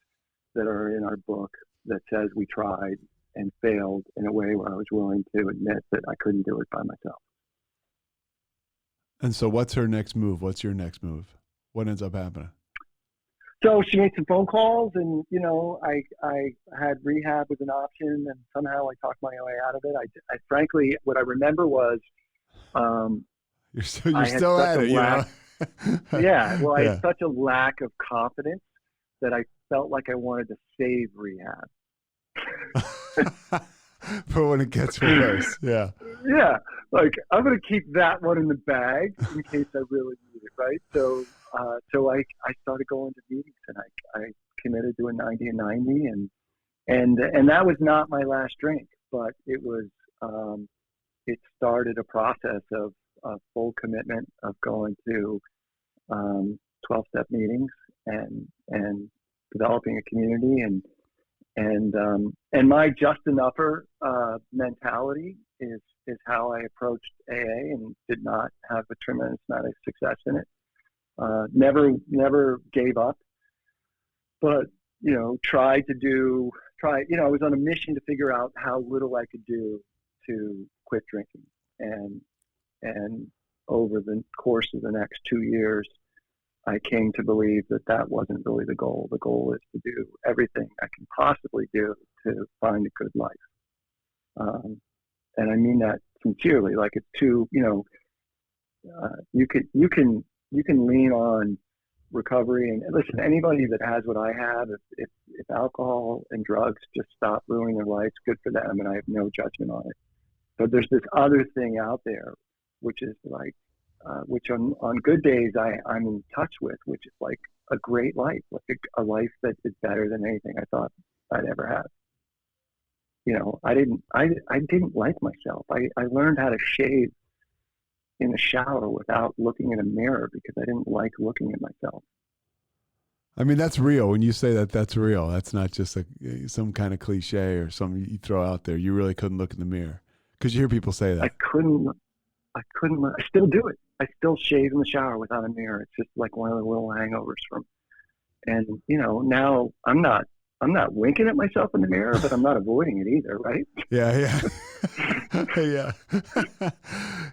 that are in our book that says we tried and failed in a way where I was willing to admit that I couldn't do it by myself. And so what's her next move? What's your next move? What ends up happening? So she made some phone calls, and, I had rehab as an option, and somehow I talked my way out of it. I frankly, what I remember was, you're still at it, Yeah. Well, I had such a lack of confidence that I felt like I wanted to save rehab. For when it gets worse. Yeah. Yeah. Like, I'm going to keep that one in the bag in case I really need it. Right. So I started going to meetings, and I committed to a 90 and 90, and that was not my last drink, but it was, it started a process of full commitment of going to 12-step meetings and developing a community, and my just enougher mentality is how I approached AA, and did not have a tremendous amount of success in it. Never gave up, but tried. I was on a mission to figure out how little I could do to quit drinking, and over the course of the next 2 years, I came to believe that wasn't really the goal. The goal is to do everything I can possibly do to find a good life. And I mean that sincerely. Like, it's too, you can lean on recovery, and listen, anybody that has what I have, if alcohol and drugs just stop ruining their lives, good for them, and I have no judgment on it. But there's this other thing out there, which is like, which on good days I'm in touch with, which is like a great life, like a life that is better than anything I thought I'd ever have. I didn't like myself. I learned how to shave in the shower without looking in a mirror because I didn't like looking at myself. I mean, that's real. When you say that, that's real. That's not just some kind of cliche or something you throw out there. You really couldn't look in the mirror, because you hear people say that. I couldn't. I still do it. I still shave in the shower without a mirror. It's just like one of the little hangovers from. And now I'm not winking at myself in the mirror, but I'm not avoiding it either, right? Yeah. Yeah.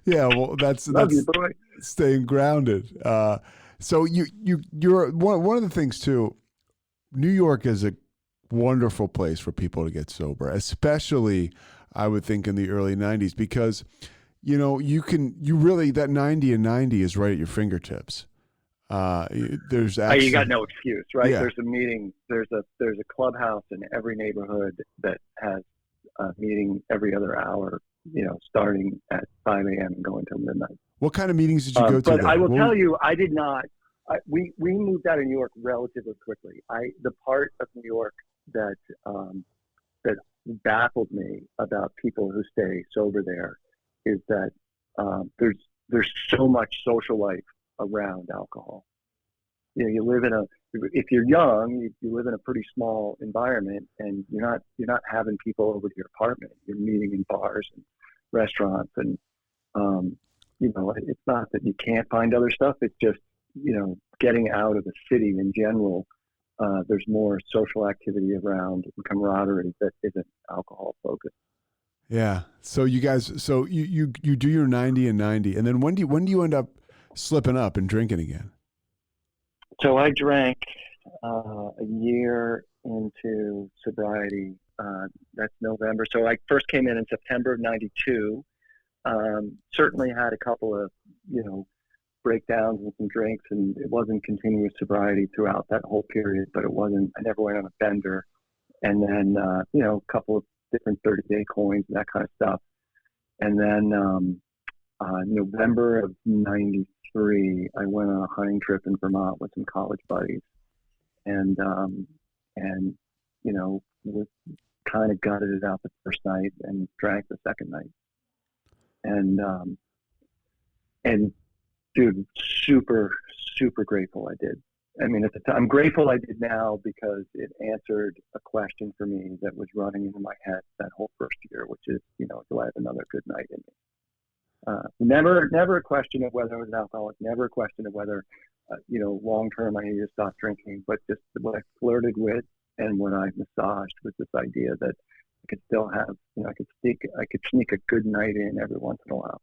Yeah. Well, that's you, boy. Staying grounded. So you're one of the things too. New York is a wonderful place for people to get sober, especially I would think in the early 90s, because that 90 and 90 is right at your fingertips. There's actually, you got no excuse, right? Yeah. There's a meeting. There's a clubhouse in every neighborhood that has a meeting every other hour. Starting at 5 a.m. and going till midnight. What kind of meetings did you go to? But I will tell you, I did not. We moved out of New York relatively quickly. The part of New York that baffled me about people who stay sober there is that there's so much social life around alcohol. You live if you're young, you live in a pretty small environment, and you're not having people over to your apartment. You're meeting in bars and restaurants, and it's not that you can't find other stuff. It's just getting out of the city in general. There's more social activity around and camaraderie that isn't alcohol focused. Yeah. So you guys, so you do your 90 and 90, and then when do you end up slipping up and drinking again? So I drank a year into sobriety. That's November. So I first came in September of '92. Certainly had a couple of, breakdowns and some drinks, and it wasn't continuous sobriety throughout that whole period, but it wasn't, I never went on a bender. And then, a couple of different 30-day coins and that kind of stuff. And then November of '93, I went on a hunting trip in Vermont with some college buddies, and we kind of gutted it out the first night and drank the second night. And dude, super, super grateful I did. I mean, at the time, I'm grateful I did now because it answered a question for me that was running in my head that whole first year, which is, do I have another good night in me? Never a question of whether I was an alcoholic, never a question of whether, long term I needed to stop drinking, but just what I flirted with and what I massaged was this idea that I could still have, I could sneak a good night in every once in a while.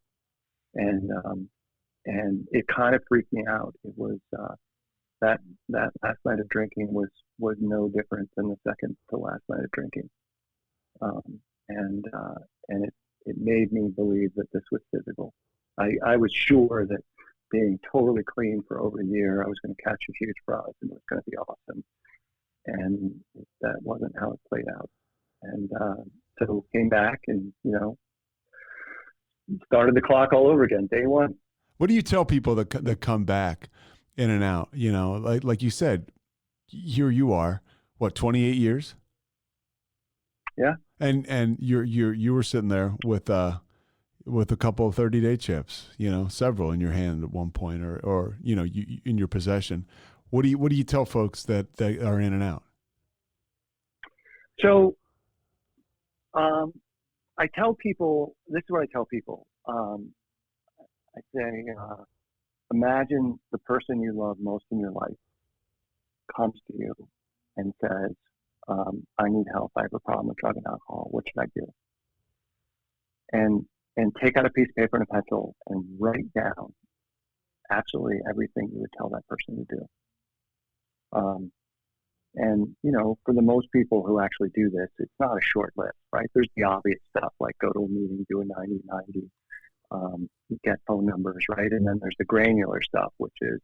And it kind of freaked me out. It was, that last night of drinking was no different than the second to last night of drinking. And it made me believe that this was physical. I was sure that being totally clean for over a year, I was going to catch a huge prize and it was going to be awesome. And that wasn't how it played out. And so came back and, started the clock all over again, day one. What do you tell people that come back in and out? Like you said, here you are, what, 28 years? Yeah. And you were sitting there with a couple of 30-day chips, several in your hand at one point, or you in your possession. What do you tell folks that are in and out? So, I tell people, this is what I tell people. I say, imagine the person you love most in your life comes to you and says, I need help. I have a problem with drug and alcohol. What should I do? And take out a piece of paper and a pencil and write down absolutely everything you would tell that person to do. And, for the most people who actually do this, it's not a short list, right? There's the obvious stuff like go to a meeting, do a 90-90, get phone numbers, right? And then there's the granular stuff, which is,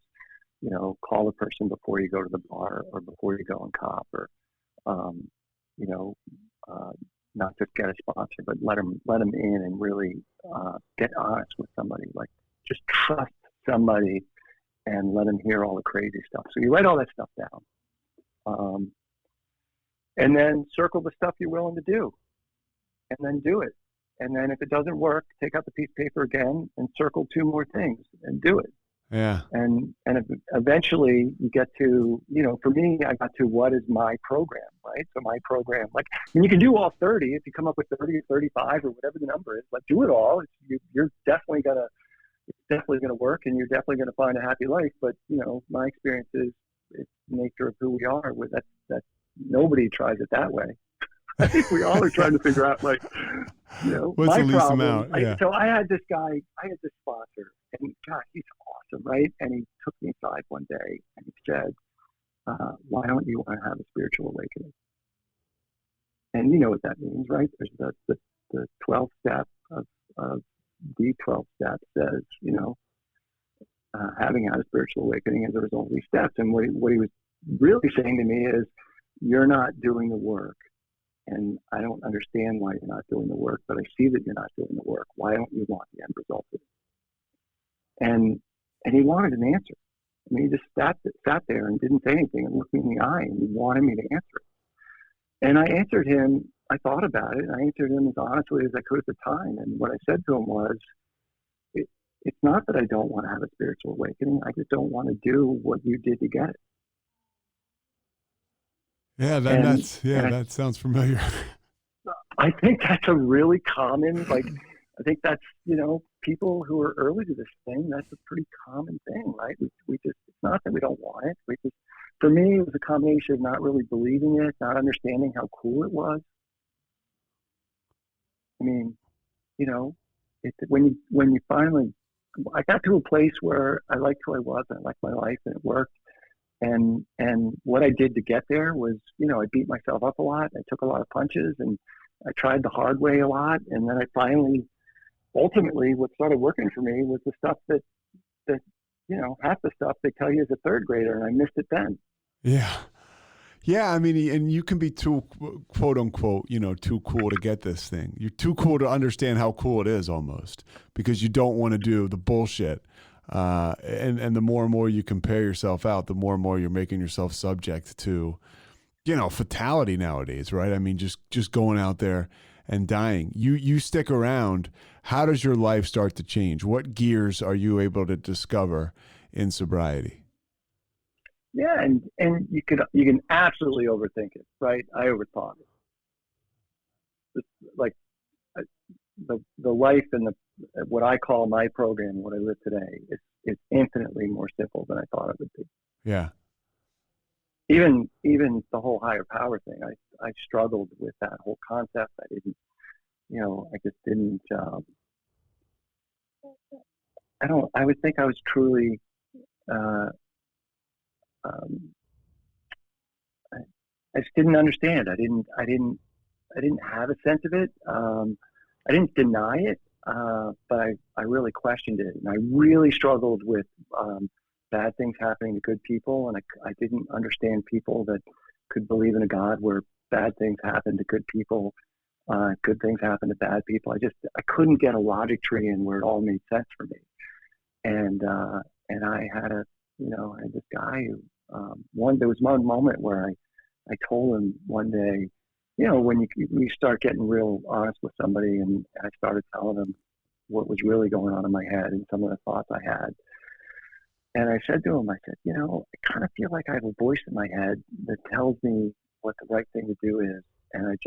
call the person before you go to the bar or before you go and cop, or, not just get a sponsor, but let them in and really get honest with somebody. Like just trust somebody and let them hear all the crazy stuff. So you write all that stuff down, and then circle the stuff you're willing to do, and then do it. And then if it doesn't work, take out the piece of paper again and circle 2 more things and do it. Yeah. And eventually you get to, for me, I got to what is my program, right? So my program, you can do all 30 if you come up with 30 or 35 or whatever the number is, do it all. You're definitely gonna work, and you're definitely gonna find a happy life. But my experience is it's the nature of who we are. That nobody tries it that way. I think we all are trying to figure out, what's my the least problem. amount? Yeah. So I had this sponsor, and gosh, he's awesome, right? And he took me aside one day and he said, why don't you want to have a spiritual awakening? And you know what that means, right? There's the 12th step of the 12th step says, having had a spiritual awakening as a result of these steps. And what he was really saying to me is, you're not doing the work. And I don't understand why you're not doing the work, but I see that you're not doing the work. Why don't you want the end result of it? And he wanted an answer. I mean, he just sat there and didn't say anything and looked me in the eye, and he wanted me to answer it. And I answered him. I thought about it, and I answered him as honestly as I could at the time. And what I said to him was, it's not that I don't want to have a spiritual awakening. I just don't want to do what you did to get it. Yeah, that sounds familiar. I think that's a really common, I think that's, people who are early to this thing, that's a pretty common thing, right? We just, it's not that we don't want it. For me, it was a combination of not really believing it, not understanding how cool it was. I mean, you know, when you finally, I got to a place where I liked who I was and I liked my life and it worked. And what I did to get there was, you know, I beat myself up a lot. I took a lot of punches and I tried the hard way a lot. And then I finally, ultimately, what started working for me was the stuff that, you know, half the stuff they tell you as a third grader, and I missed it then. Yeah. Yeah, I mean, and you can be too, quote unquote, you know, too cool to get this thing. You're too cool to understand how cool it is almost, because you don't want to do the bullshit. And the more and more you compare yourself out, the more and more you're making yourself subject to, you know, fatality nowadays, right? I mean, just going out there and dying. You stick around. How does your life start to change? What gears are you able to discover in sobriety? Yeah, and you can absolutely overthink it, right? I overthought it. It's like the life and what I call my program, what I live today, is infinitely more simple than I thought it would be. Yeah. Even the whole higher power thing, I struggled with that whole concept. I didn't, you know, I just didn't. I would think I was truly. I just didn't understand. I didn't have a sense of it. I didn't deny it, but I really questioned it, and I really struggled with bad things happening to good people, and I didn't understand people that could believe in a God where bad things happen to good people, good things happen to bad people. I couldn't get a logic tree in where it all made sense for me, and I had this guy who there was one moment where I told him one day, you know, when you start getting real honest with somebody, and I started telling him what was really going on in my head and some of the thoughts I had. And I said to him, I said, you know, I kind of feel like I have a voice in my head that tells me what the right thing to do is. And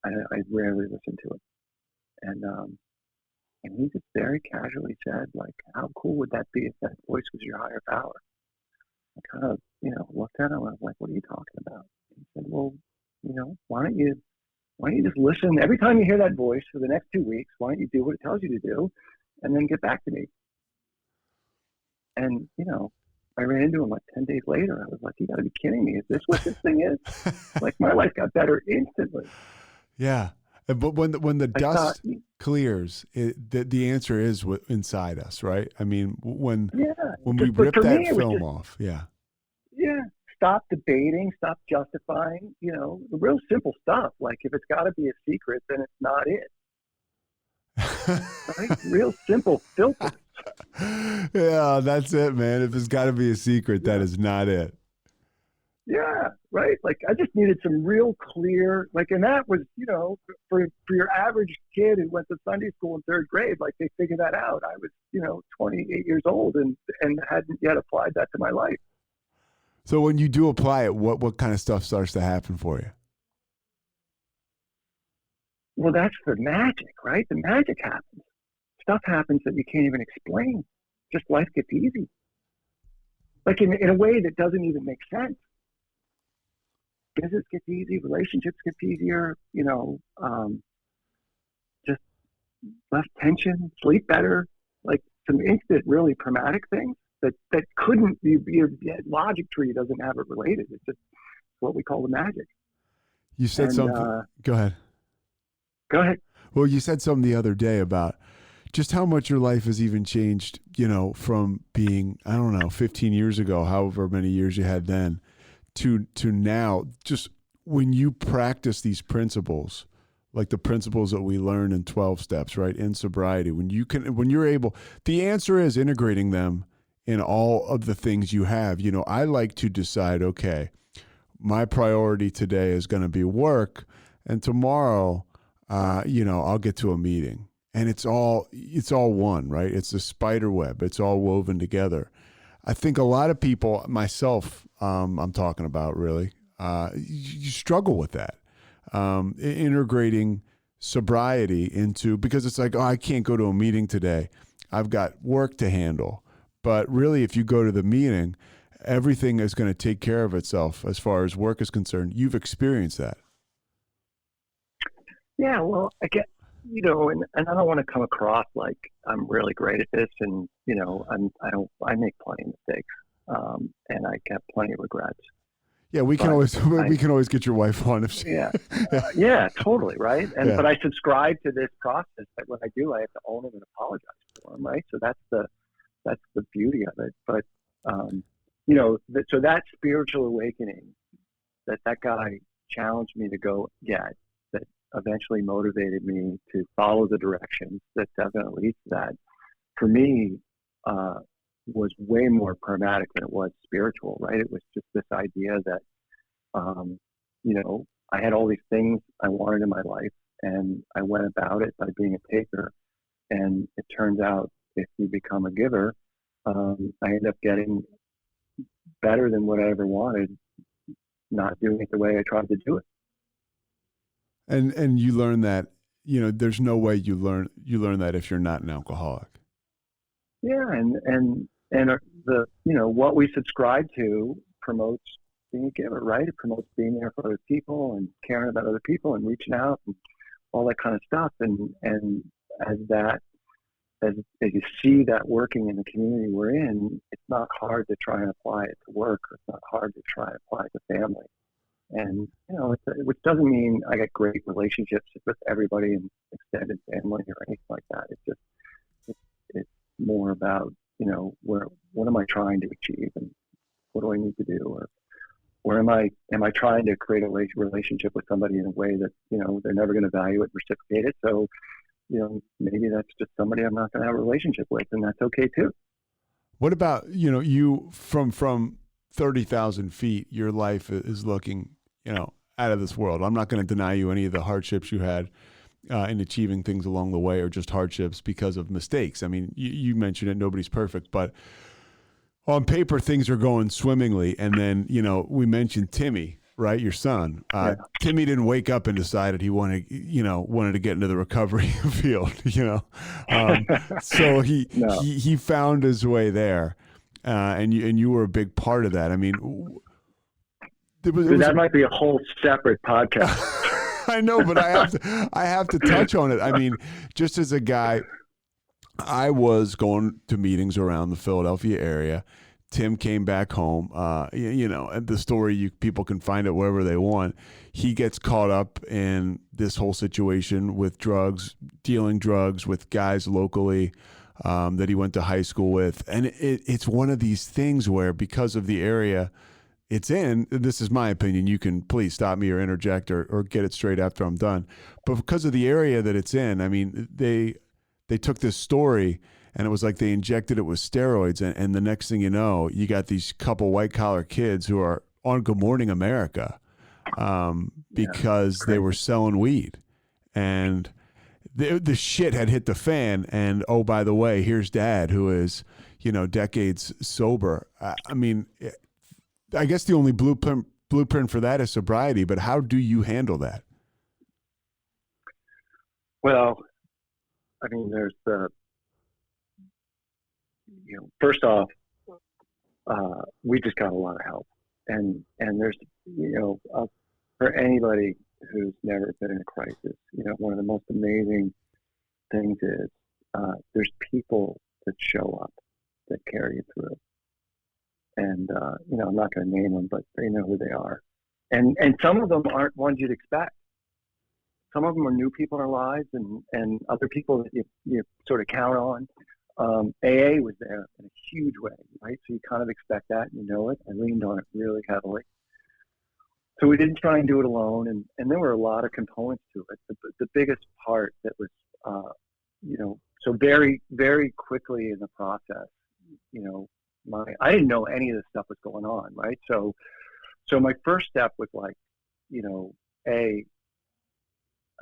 I rarely listen to it. And he just very casually said, like, how cool would that be if that voice was your higher power? I kind of, you know, looked at him and I was like, what are you talking about? He said, well, you know, why don't you just listen every time you hear that voice for the next 2 weeks? Why don't you do what it tells you to do and then get back to me? And, you know, I ran into him like 10 days later. I was like, you got to be kidding me. Is this what this thing is? Like, my life got better instantly. Yeah. But when the dust clears, the answer is inside us, right? I mean, when we rip that film off, yeah. Yeah. Stop debating, stop justifying, you know, the real simple stuff. Like, if it's got to be a secret, then it's not it. Right? Real simple filters. Yeah, that's it, man. If it's got to be a secret, that is not it. Yeah, right. Like, I just needed some real clear, like, and that was, you know, for your average kid who went to Sunday school in third grade, like, they figured that out. I was, you know, 28 years old and hadn't yet applied that to my life. So when you do apply it, what kind of stuff starts to happen for you? Well, that's the magic, right? The magic happens. Stuff happens that you can't even explain. Just life gets easy. Like, in a way that doesn't even make sense. Business gets easy, relationships get easier, you know, just less tension, sleep better, like some instant, really pragmatic things that couldn't be, your logic tree doesn't have it related. It's just what we call the magic. You said something. Go ahead. Go ahead. Well, you said something the other day about just how much your life has even changed, you know, from being, I don't know, 15 years ago, however many years you had then, to now. Just when you practice these principles, like the principles that we learn in 12 steps, right, in sobriety, when you're able, the answer is integrating them in all of the things you have. You know, I like to decide, okay, my priority today is going to be work, and tomorrow, you know, I'll get to a meeting, and it's all one, right? It's a spider web. It's all woven together. I think a lot of people, myself, I'm talking about really, you struggle with that, integrating sobriety into, because it's like, oh, I can't go to a meeting today. I've got work to handle. But really, if you go to the meeting, everything is going to take care of itself as far as work is concerned. You've experienced that. Yeah, well, and I don't want to come across like I'm really great at this, and I make plenty of mistakes, and I get plenty of regrets. Yeah, we can always get your wife on if she. Yeah, Yeah. yeah, totally, right. And Yeah. but I subscribe to this process that when I do, I have to own them and apologize for them, right? So that's the beauty of it. But so that spiritual awakening that guy challenged me to go get, that eventually motivated me to follow the directions that definitely leads to that, for me, was way more pragmatic than it was spiritual, right? It was just this idea that, I had all these things I wanted in my life, and I went about it by being a taker. And it turns out if you become a giver, I end up getting better than what I ever wanted, not doing it the way I tried to do it. And you learn that, there's no way you learn that if you're not an alcoholic. Yeah, and the what we subscribe to promotes being a giver, right? It promotes being there for other people and caring about other people and reaching out and all that kind of stuff. And as you see that working in the community we're in, it's not hard to try and apply it to work, or it's not hard to try and apply it to family. And which doesn't mean I got great relationships with everybody in extended family or anything like that. It's more about what am I trying to achieve, and what do I need to do, or am I trying to create a relationship with somebody in a way that they're never going to value it, reciprocate it. So maybe that's just somebody I'm not going to have a relationship with, and that's okay too. What about you from 30,000 feet? Your life is looking out of this world. I'm not going to deny you any of the hardships you had in achieving things along the way, or just hardships because of mistakes. I mean, you mentioned it, nobody's perfect, but on paper, things are going swimmingly. And then, we mentioned Timmy, right? Your son. Yeah. Timmy didn't wake up and decided he wanted to get into the recovery field, so he found his way there. And you were a big part of that. I mean, that might be a whole separate podcast. I know, but I have to touch on it. I mean, just as a guy, I was going to meetings around the Philadelphia area. Tim came back home. And the story, people can find it wherever they want. He gets caught up in this whole situation with drugs, dealing drugs with guys locally that he went to high school with. And it's one of these things where, because of the area it's in, this is my opinion, you can please stop me or interject or get it straight after I'm done. But because of the area that it's in, I mean, they took this story and it was like they injected it with steroids. And the next thing you know, you got these couple white collar kids who are on Good Morning America because they were selling weed. And the shit had hit the fan. And, oh, by the way, here's dad who is, decades sober. I mean, I guess the only blueprint for that is sobriety, but how do you handle that? Well, I mean, there's first off, we just got a lot of help, and there's, for anybody who's never been in a crisis, one of the most amazing things is there's people that show up that carry you through. And, I'm not going to name them, but they know who they are. And some of them aren't ones you'd expect. Some of them are new people in our lives and other people that you sort of count on. AA was there in a huge way, right? So you kind of expect that, and it. I leaned on it really heavily. So we didn't try and do it alone. And there were a lot of components to it. The biggest part that was, so very, very quickly in the process, I didn't know any of this stuff was going on, right? So my first step was like,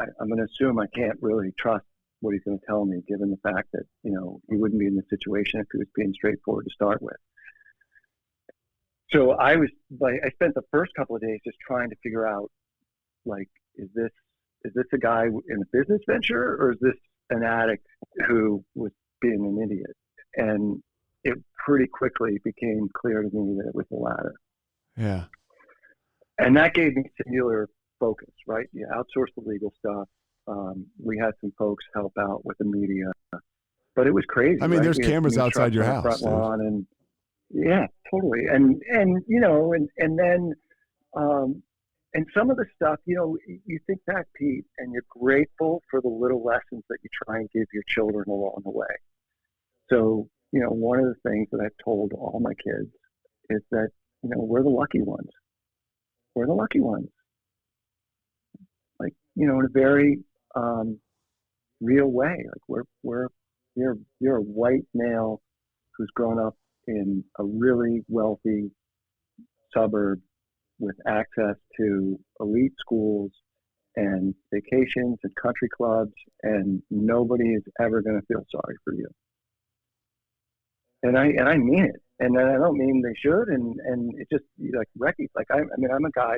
I'm going to assume I can't really trust what he's going to tell me, given the fact that, he wouldn't be in this situation if he was being straightforward to start with. So I spent the first couple of days just trying to figure out, like, is this a guy in a business venture, or is this an addict who was being an idiot? And it pretty quickly became clear to me that it was the latter. Yeah. And that gave me singular focus, right? You outsource the legal stuff. We had some folks help out with the media, but it was crazy. I mean, right? there's We had cameras some outside your trucks on the house, front dude. lawn, and yeah, totally. And then, and some of the stuff, you think back, Pete, and you're grateful for the little lessons that you try and give your children along the way. So, one of the things that I've told all my kids is that, we're the lucky ones. We're the lucky ones. Like, in a very real way. Like you're a white male who's grown up in a really wealthy suburb with access to elite schools and vacations and country clubs, and nobody is ever going to feel sorry for you. And I mean it. And I don't mean they should. And it just like I'm a guy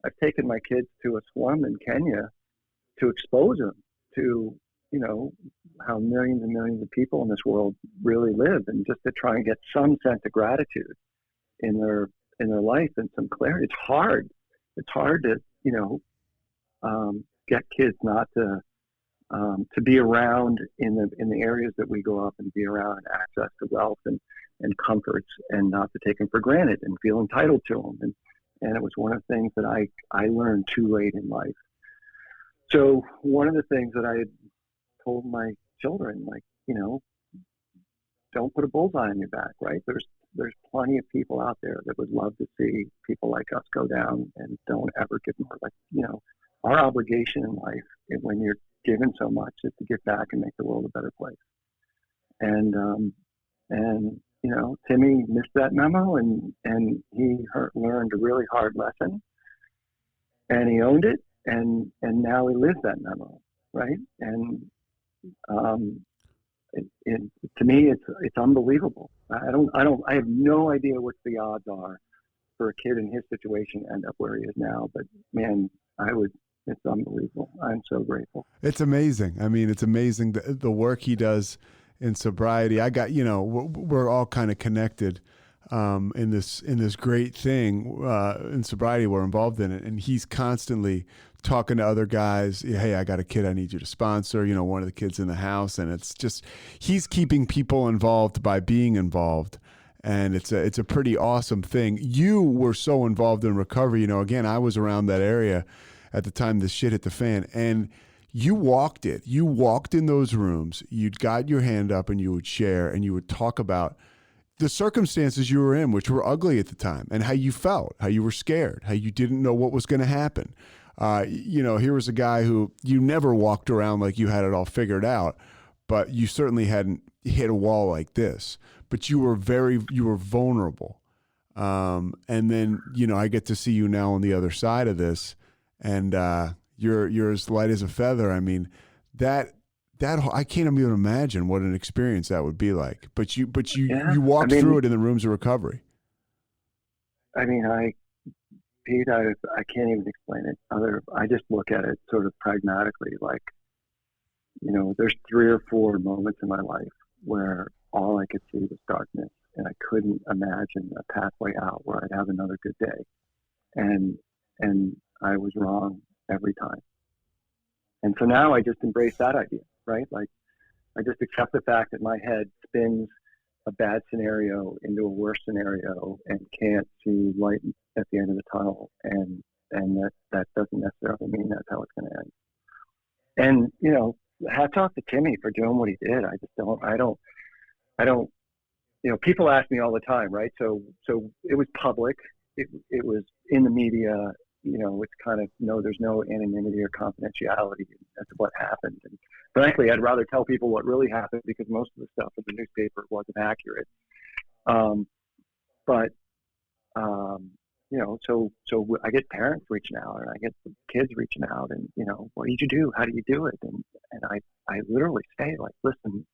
I've taken my kids to a slum in Kenya to expose them to, how millions and millions of people in this world really live, and just to try and get some sense of gratitude in their life and some clarity. It's hard. It's hard to, get kids not to be around in the areas that we go up and be around, and access to wealth and comforts, and not to take them for granted and feel entitled to them. And it was one of the things that I learned too late in life. So one of the things that I had told my children, like, don't put a bullseye on your back, right? There's plenty of people out there that would love to see people like us go down, and don't ever give more. Like, our obligation in life, when you're given so much, is to give back and make the world a better place. And Timmy missed that memo, and he learned a really hard lesson, and he owned it, and now he lives that memo, right? And to me, it's unbelievable. I have no idea what the odds are for a kid in his situation to end up where he is now. But man, it's unbelievable. I'm so grateful. It's amazing. I mean, it's amazing the work he does in sobriety. I got, we're all kind of connected in this great thing in sobriety. We're involved in it, and he's constantly talking to other guys. Hey, I got a kid I need you to sponsor. One of the kids in the house, and it's just he's keeping people involved by being involved. And it's a pretty awesome thing. You were so involved in recovery. Again, I was around that area at the time this shit hit the fan, and you walked it. You walked in those rooms. You'd got your hand up, and you would share, and you would talk about the circumstances you were in, which were ugly at the time, and how you felt, how you were scared, how you didn't know what was going to happen. Here was a guy who you never walked around like you had it all figured out, but you certainly hadn't hit a wall like this. But you were vulnerable. And then, I get to see you now on the other side of this, and you're as light as a feather. I mean, that I can't even imagine what an experience that would be like. But you walked through it in the rooms of recovery. I mean, Pete, I can't even explain it. I just look at it sort of pragmatically. Like, there's 3 or 4 moments in my life where all I could see was darkness, and I couldn't imagine a pathway out where I'd have another good day. And I was wrong every time. And so now I just embrace that idea, right? Like, I just accept the fact that my head spins a bad scenario into a worse scenario and can't see light at the end of the tunnel. And that doesn't necessarily mean that's how it's going to end. And, hats off to Timmy for doing what he did. I don't, people ask me all the time, right? So it was public. It was in the media. It's kind of, there's no anonymity or confidentiality as to what happened. And frankly, I'd rather tell people what really happened, because most of the stuff in the newspaper wasn't accurate. So I get parents reaching out, and I get kids reaching out, and, what did you do? How do you do it? And I literally say, like, listen,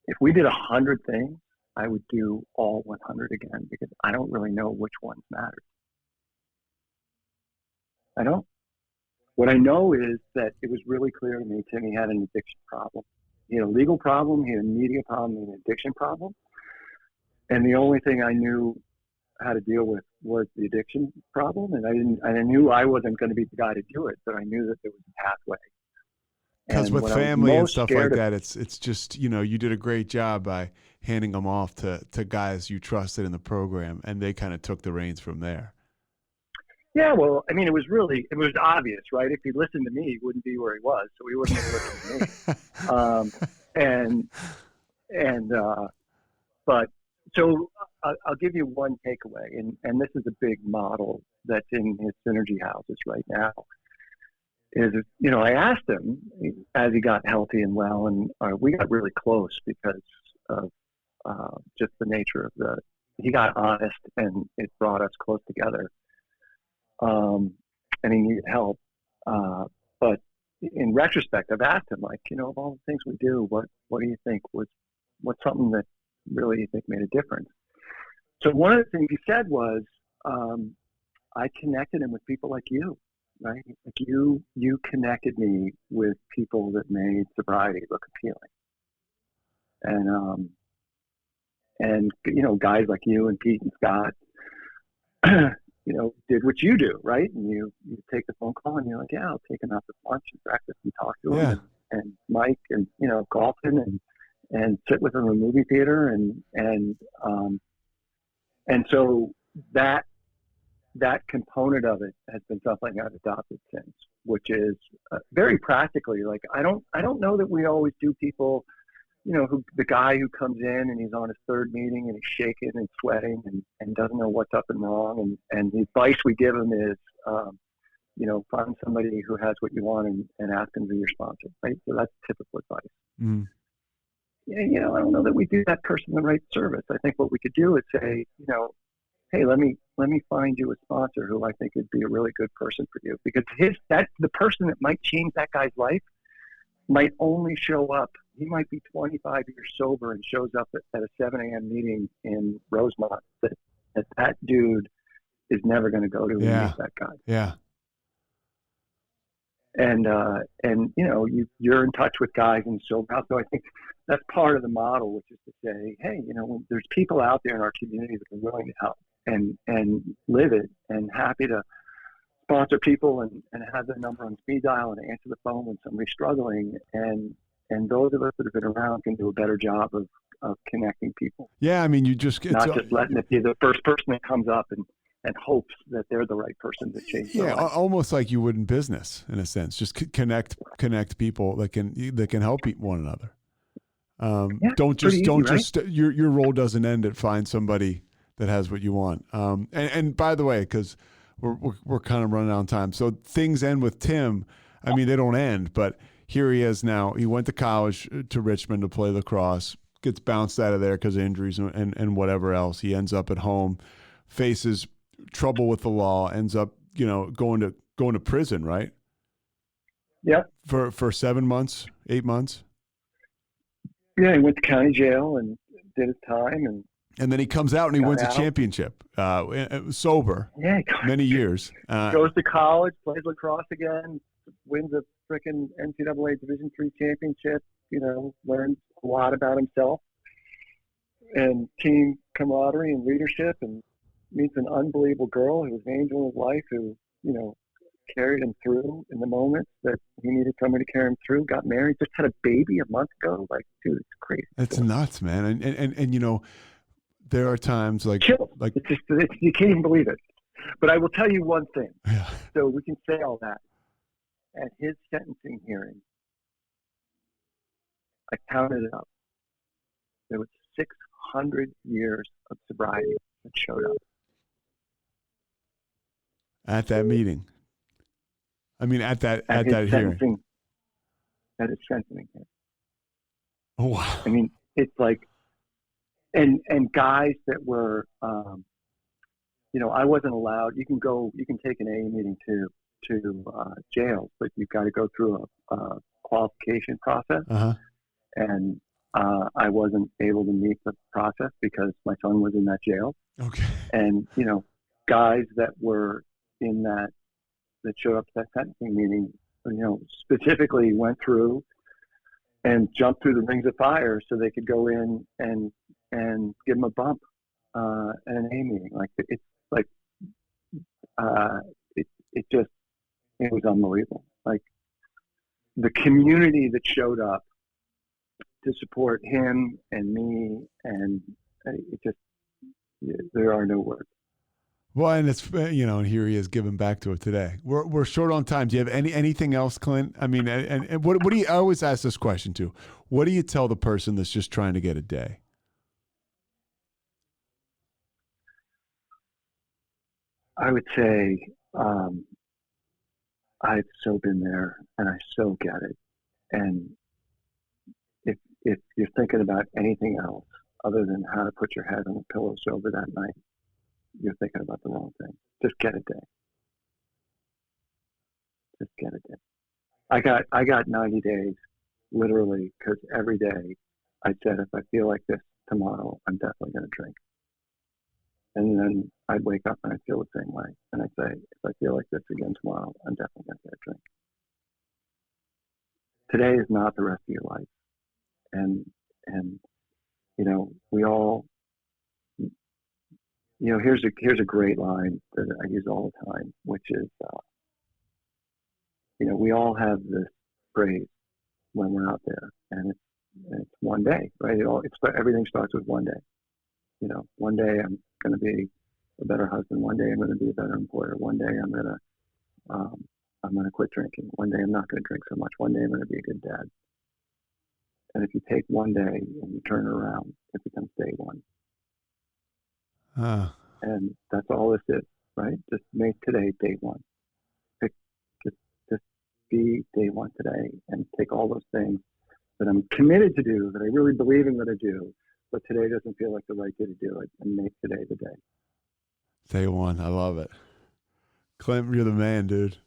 if we did 100 things, I would do all 100 again, because I don't really know which ones mattered. I don't. What I know is that it was really clear to me Timmy had an addiction problem. He had a legal problem, he had a media problem, he had an addiction problem. And the only thing I knew how to deal with was the addiction problem, and I knew I wasn't going to be the guy to do it, but I knew that there was a pathway. Because with family and stuff like that, it's just, you did a great job by handing them off to guys you trusted in the program, and they kind of took the reins from there. Yeah, well, I mean, it was obvious, right? If he listened to me, he wouldn't be where he was, so he wouldn't have listened to me. But so I'll give you one takeaway, and this is a big model that's in his synergy houses right now. Is, I asked him as he got healthy and well, and we got really close because of just the nature of he got honest, and it brought us close together. And he needed help. But in retrospect, I've asked him, like, of all the things we do, what do you think what's something that really you think made a difference? So one of the things he said was, I connected him with people like you, right? Like you connected me with people that made sobriety look appealing. And guys like you and Pete and Scott, did what you do, right? And you take the phone call and you're like, yeah, I'll take him out to lunch and breakfast and talk to him, and Mike, and golfing and sit with him in a movie theater, and so that component of it has been something I've adopted since, which is very practically, like I don't know that we always do people, the guy who comes in and he's on his third meeting and he's shaking and sweating and doesn't know what's up and wrong. And the advice we give him is, find somebody who has what you want and ask them to be your sponsor, right? So that's typical advice. Mm. Yeah, I don't know that we do that person the right service. I think what we could do is say, hey, let me find you a sponsor who I think would be a really good person for you, because that's the person that might change that guy's life might only show up. He might be 25 years sober and shows up at a 7 a.m. meeting in Rosemont that dude is never going to go to and meet that guy. Yeah. And you're in touch with guys in sober house. So I think that's part of the model, which is to say, hey, there's people out there in our community that are willing to help and live it and happy to sponsor people and have their number on speed dial and answer the phone when somebody's struggling. And those of us that have been around can do a better job of connecting people. Yeah, I mean, just letting it be the first person that comes up and hopes that they're the right person to change their life. Almost like you would in business, in a sense. Just connect people that can help one another. Your role doesn't end at find somebody that has what you want. And by the way, because we're kind of running out of time, so things end with Tim. I mean, they don't end, but here he is now. He went to college to Richmond to play lacrosse, gets bounced out of there because of injuries and whatever else. He ends up at home, faces trouble with the law, ends up going to prison, right? Yeah. For 7 months, 8 months. Yeah, he went to county jail and did his time, and then he comes out and he wins a championship, sober. Yeah, many years. Goes to college, plays lacrosse again, wins a freaking NCAA Division III championship. Learns a lot about himself and team camaraderie and leadership, and meets an unbelievable girl who was an angel of life, who carried him through in the moments that he needed somebody to carry him through. Got married, just had a baby a month ago. Like, dude, it's crazy. It's nuts, man. And there are times like it's just you can't even believe it. But I will tell you one thing. Yeah. So we can say all that. At his sentencing hearing, I counted it up. There was 600 years of sobriety that showed up at that meeting. I mean, at that hearing. At his sentencing hearing. Oh, wow. I mean, it's like, and guys that were, I wasn't allowed. You can take an AA meeting to jail, but you've got to go through a qualification process. Uh-huh. And I wasn't able to meet the process because my son was in that jail. Okay. And guys that were in that showed up at that sentencing meeting, specifically went through and jumped through the rings of fire so they could go in and give them a bump at an AA meeting. Like, it's like it was unbelievable. Like the community that showed up to support him and me, and there are no words. Well, and it's, and here he is giving back to it today. We're short on time. Do you have anything else, Clint? I mean, and what do you, I always ask this question too. What do you tell the person that's just trying to get a day? I would say, I've so been there and I so get it. And if you're thinking about anything else other than how to put your head on the pillow sober that night, you're thinking about the wrong thing. Just get a day. Just get a day. I got 90 days literally, because every day I said, if I feel like this tomorrow, I'm definitely going to drink. And then I'd wake up and I'd feel the same way. And I'd say, if I feel like this again tomorrow, I'm definitely going to get a drink. Today is not the rest of your life. And we all, here's a great line that I use all the time, which is, we all have this phrase when we're out there, and it's one day, right? Everything starts with one day. One day I'm going to be a better husband. One day I'm going to be a better employer. One day I'm going to quit drinking. One day I'm not going to drink so much. One day I'm going to be a good dad. And if you take one day and you turn it around, it becomes day one. And that's all this is, right? Just make today day one. Just be day one today, and take all those things that I'm committed to do, that I really believe I'm going to do, but today doesn't feel like the right day to do it, and make today the day. Day one. I love it. Clint, you're the man, dude.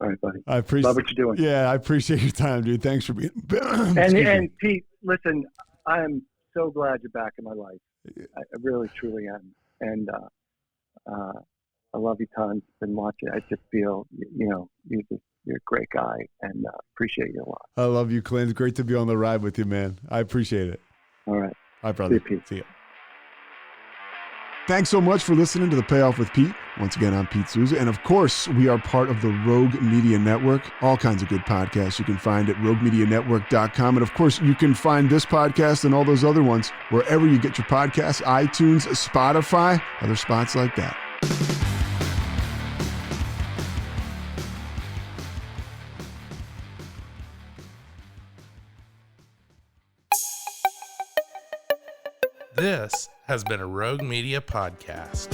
All right, buddy. I appreciate Love what you're doing. Yeah, I appreciate your time, dude. Thanks for being. and Pete, listen, I'm so glad you're back in my life. I really, truly am. And I love you tons. Been watching. I just feel, you're a great guy, and appreciate you a lot. I love you, Clint. It's great to be on the ride with you, man. I appreciate it. All right. Hi, brother. See you, Pete. See ya. Thanks so much for listening to The Payoff with Pete. Once again, I'm Pete Souza. And of course, we are part of the Rogue Media Network. All kinds of good podcasts you can find at roguemedianetwork.com. And of course, you can find this podcast and all those other ones wherever you get your podcasts, iTunes, Spotify, other spots like that. This has been a Rogue Media podcast.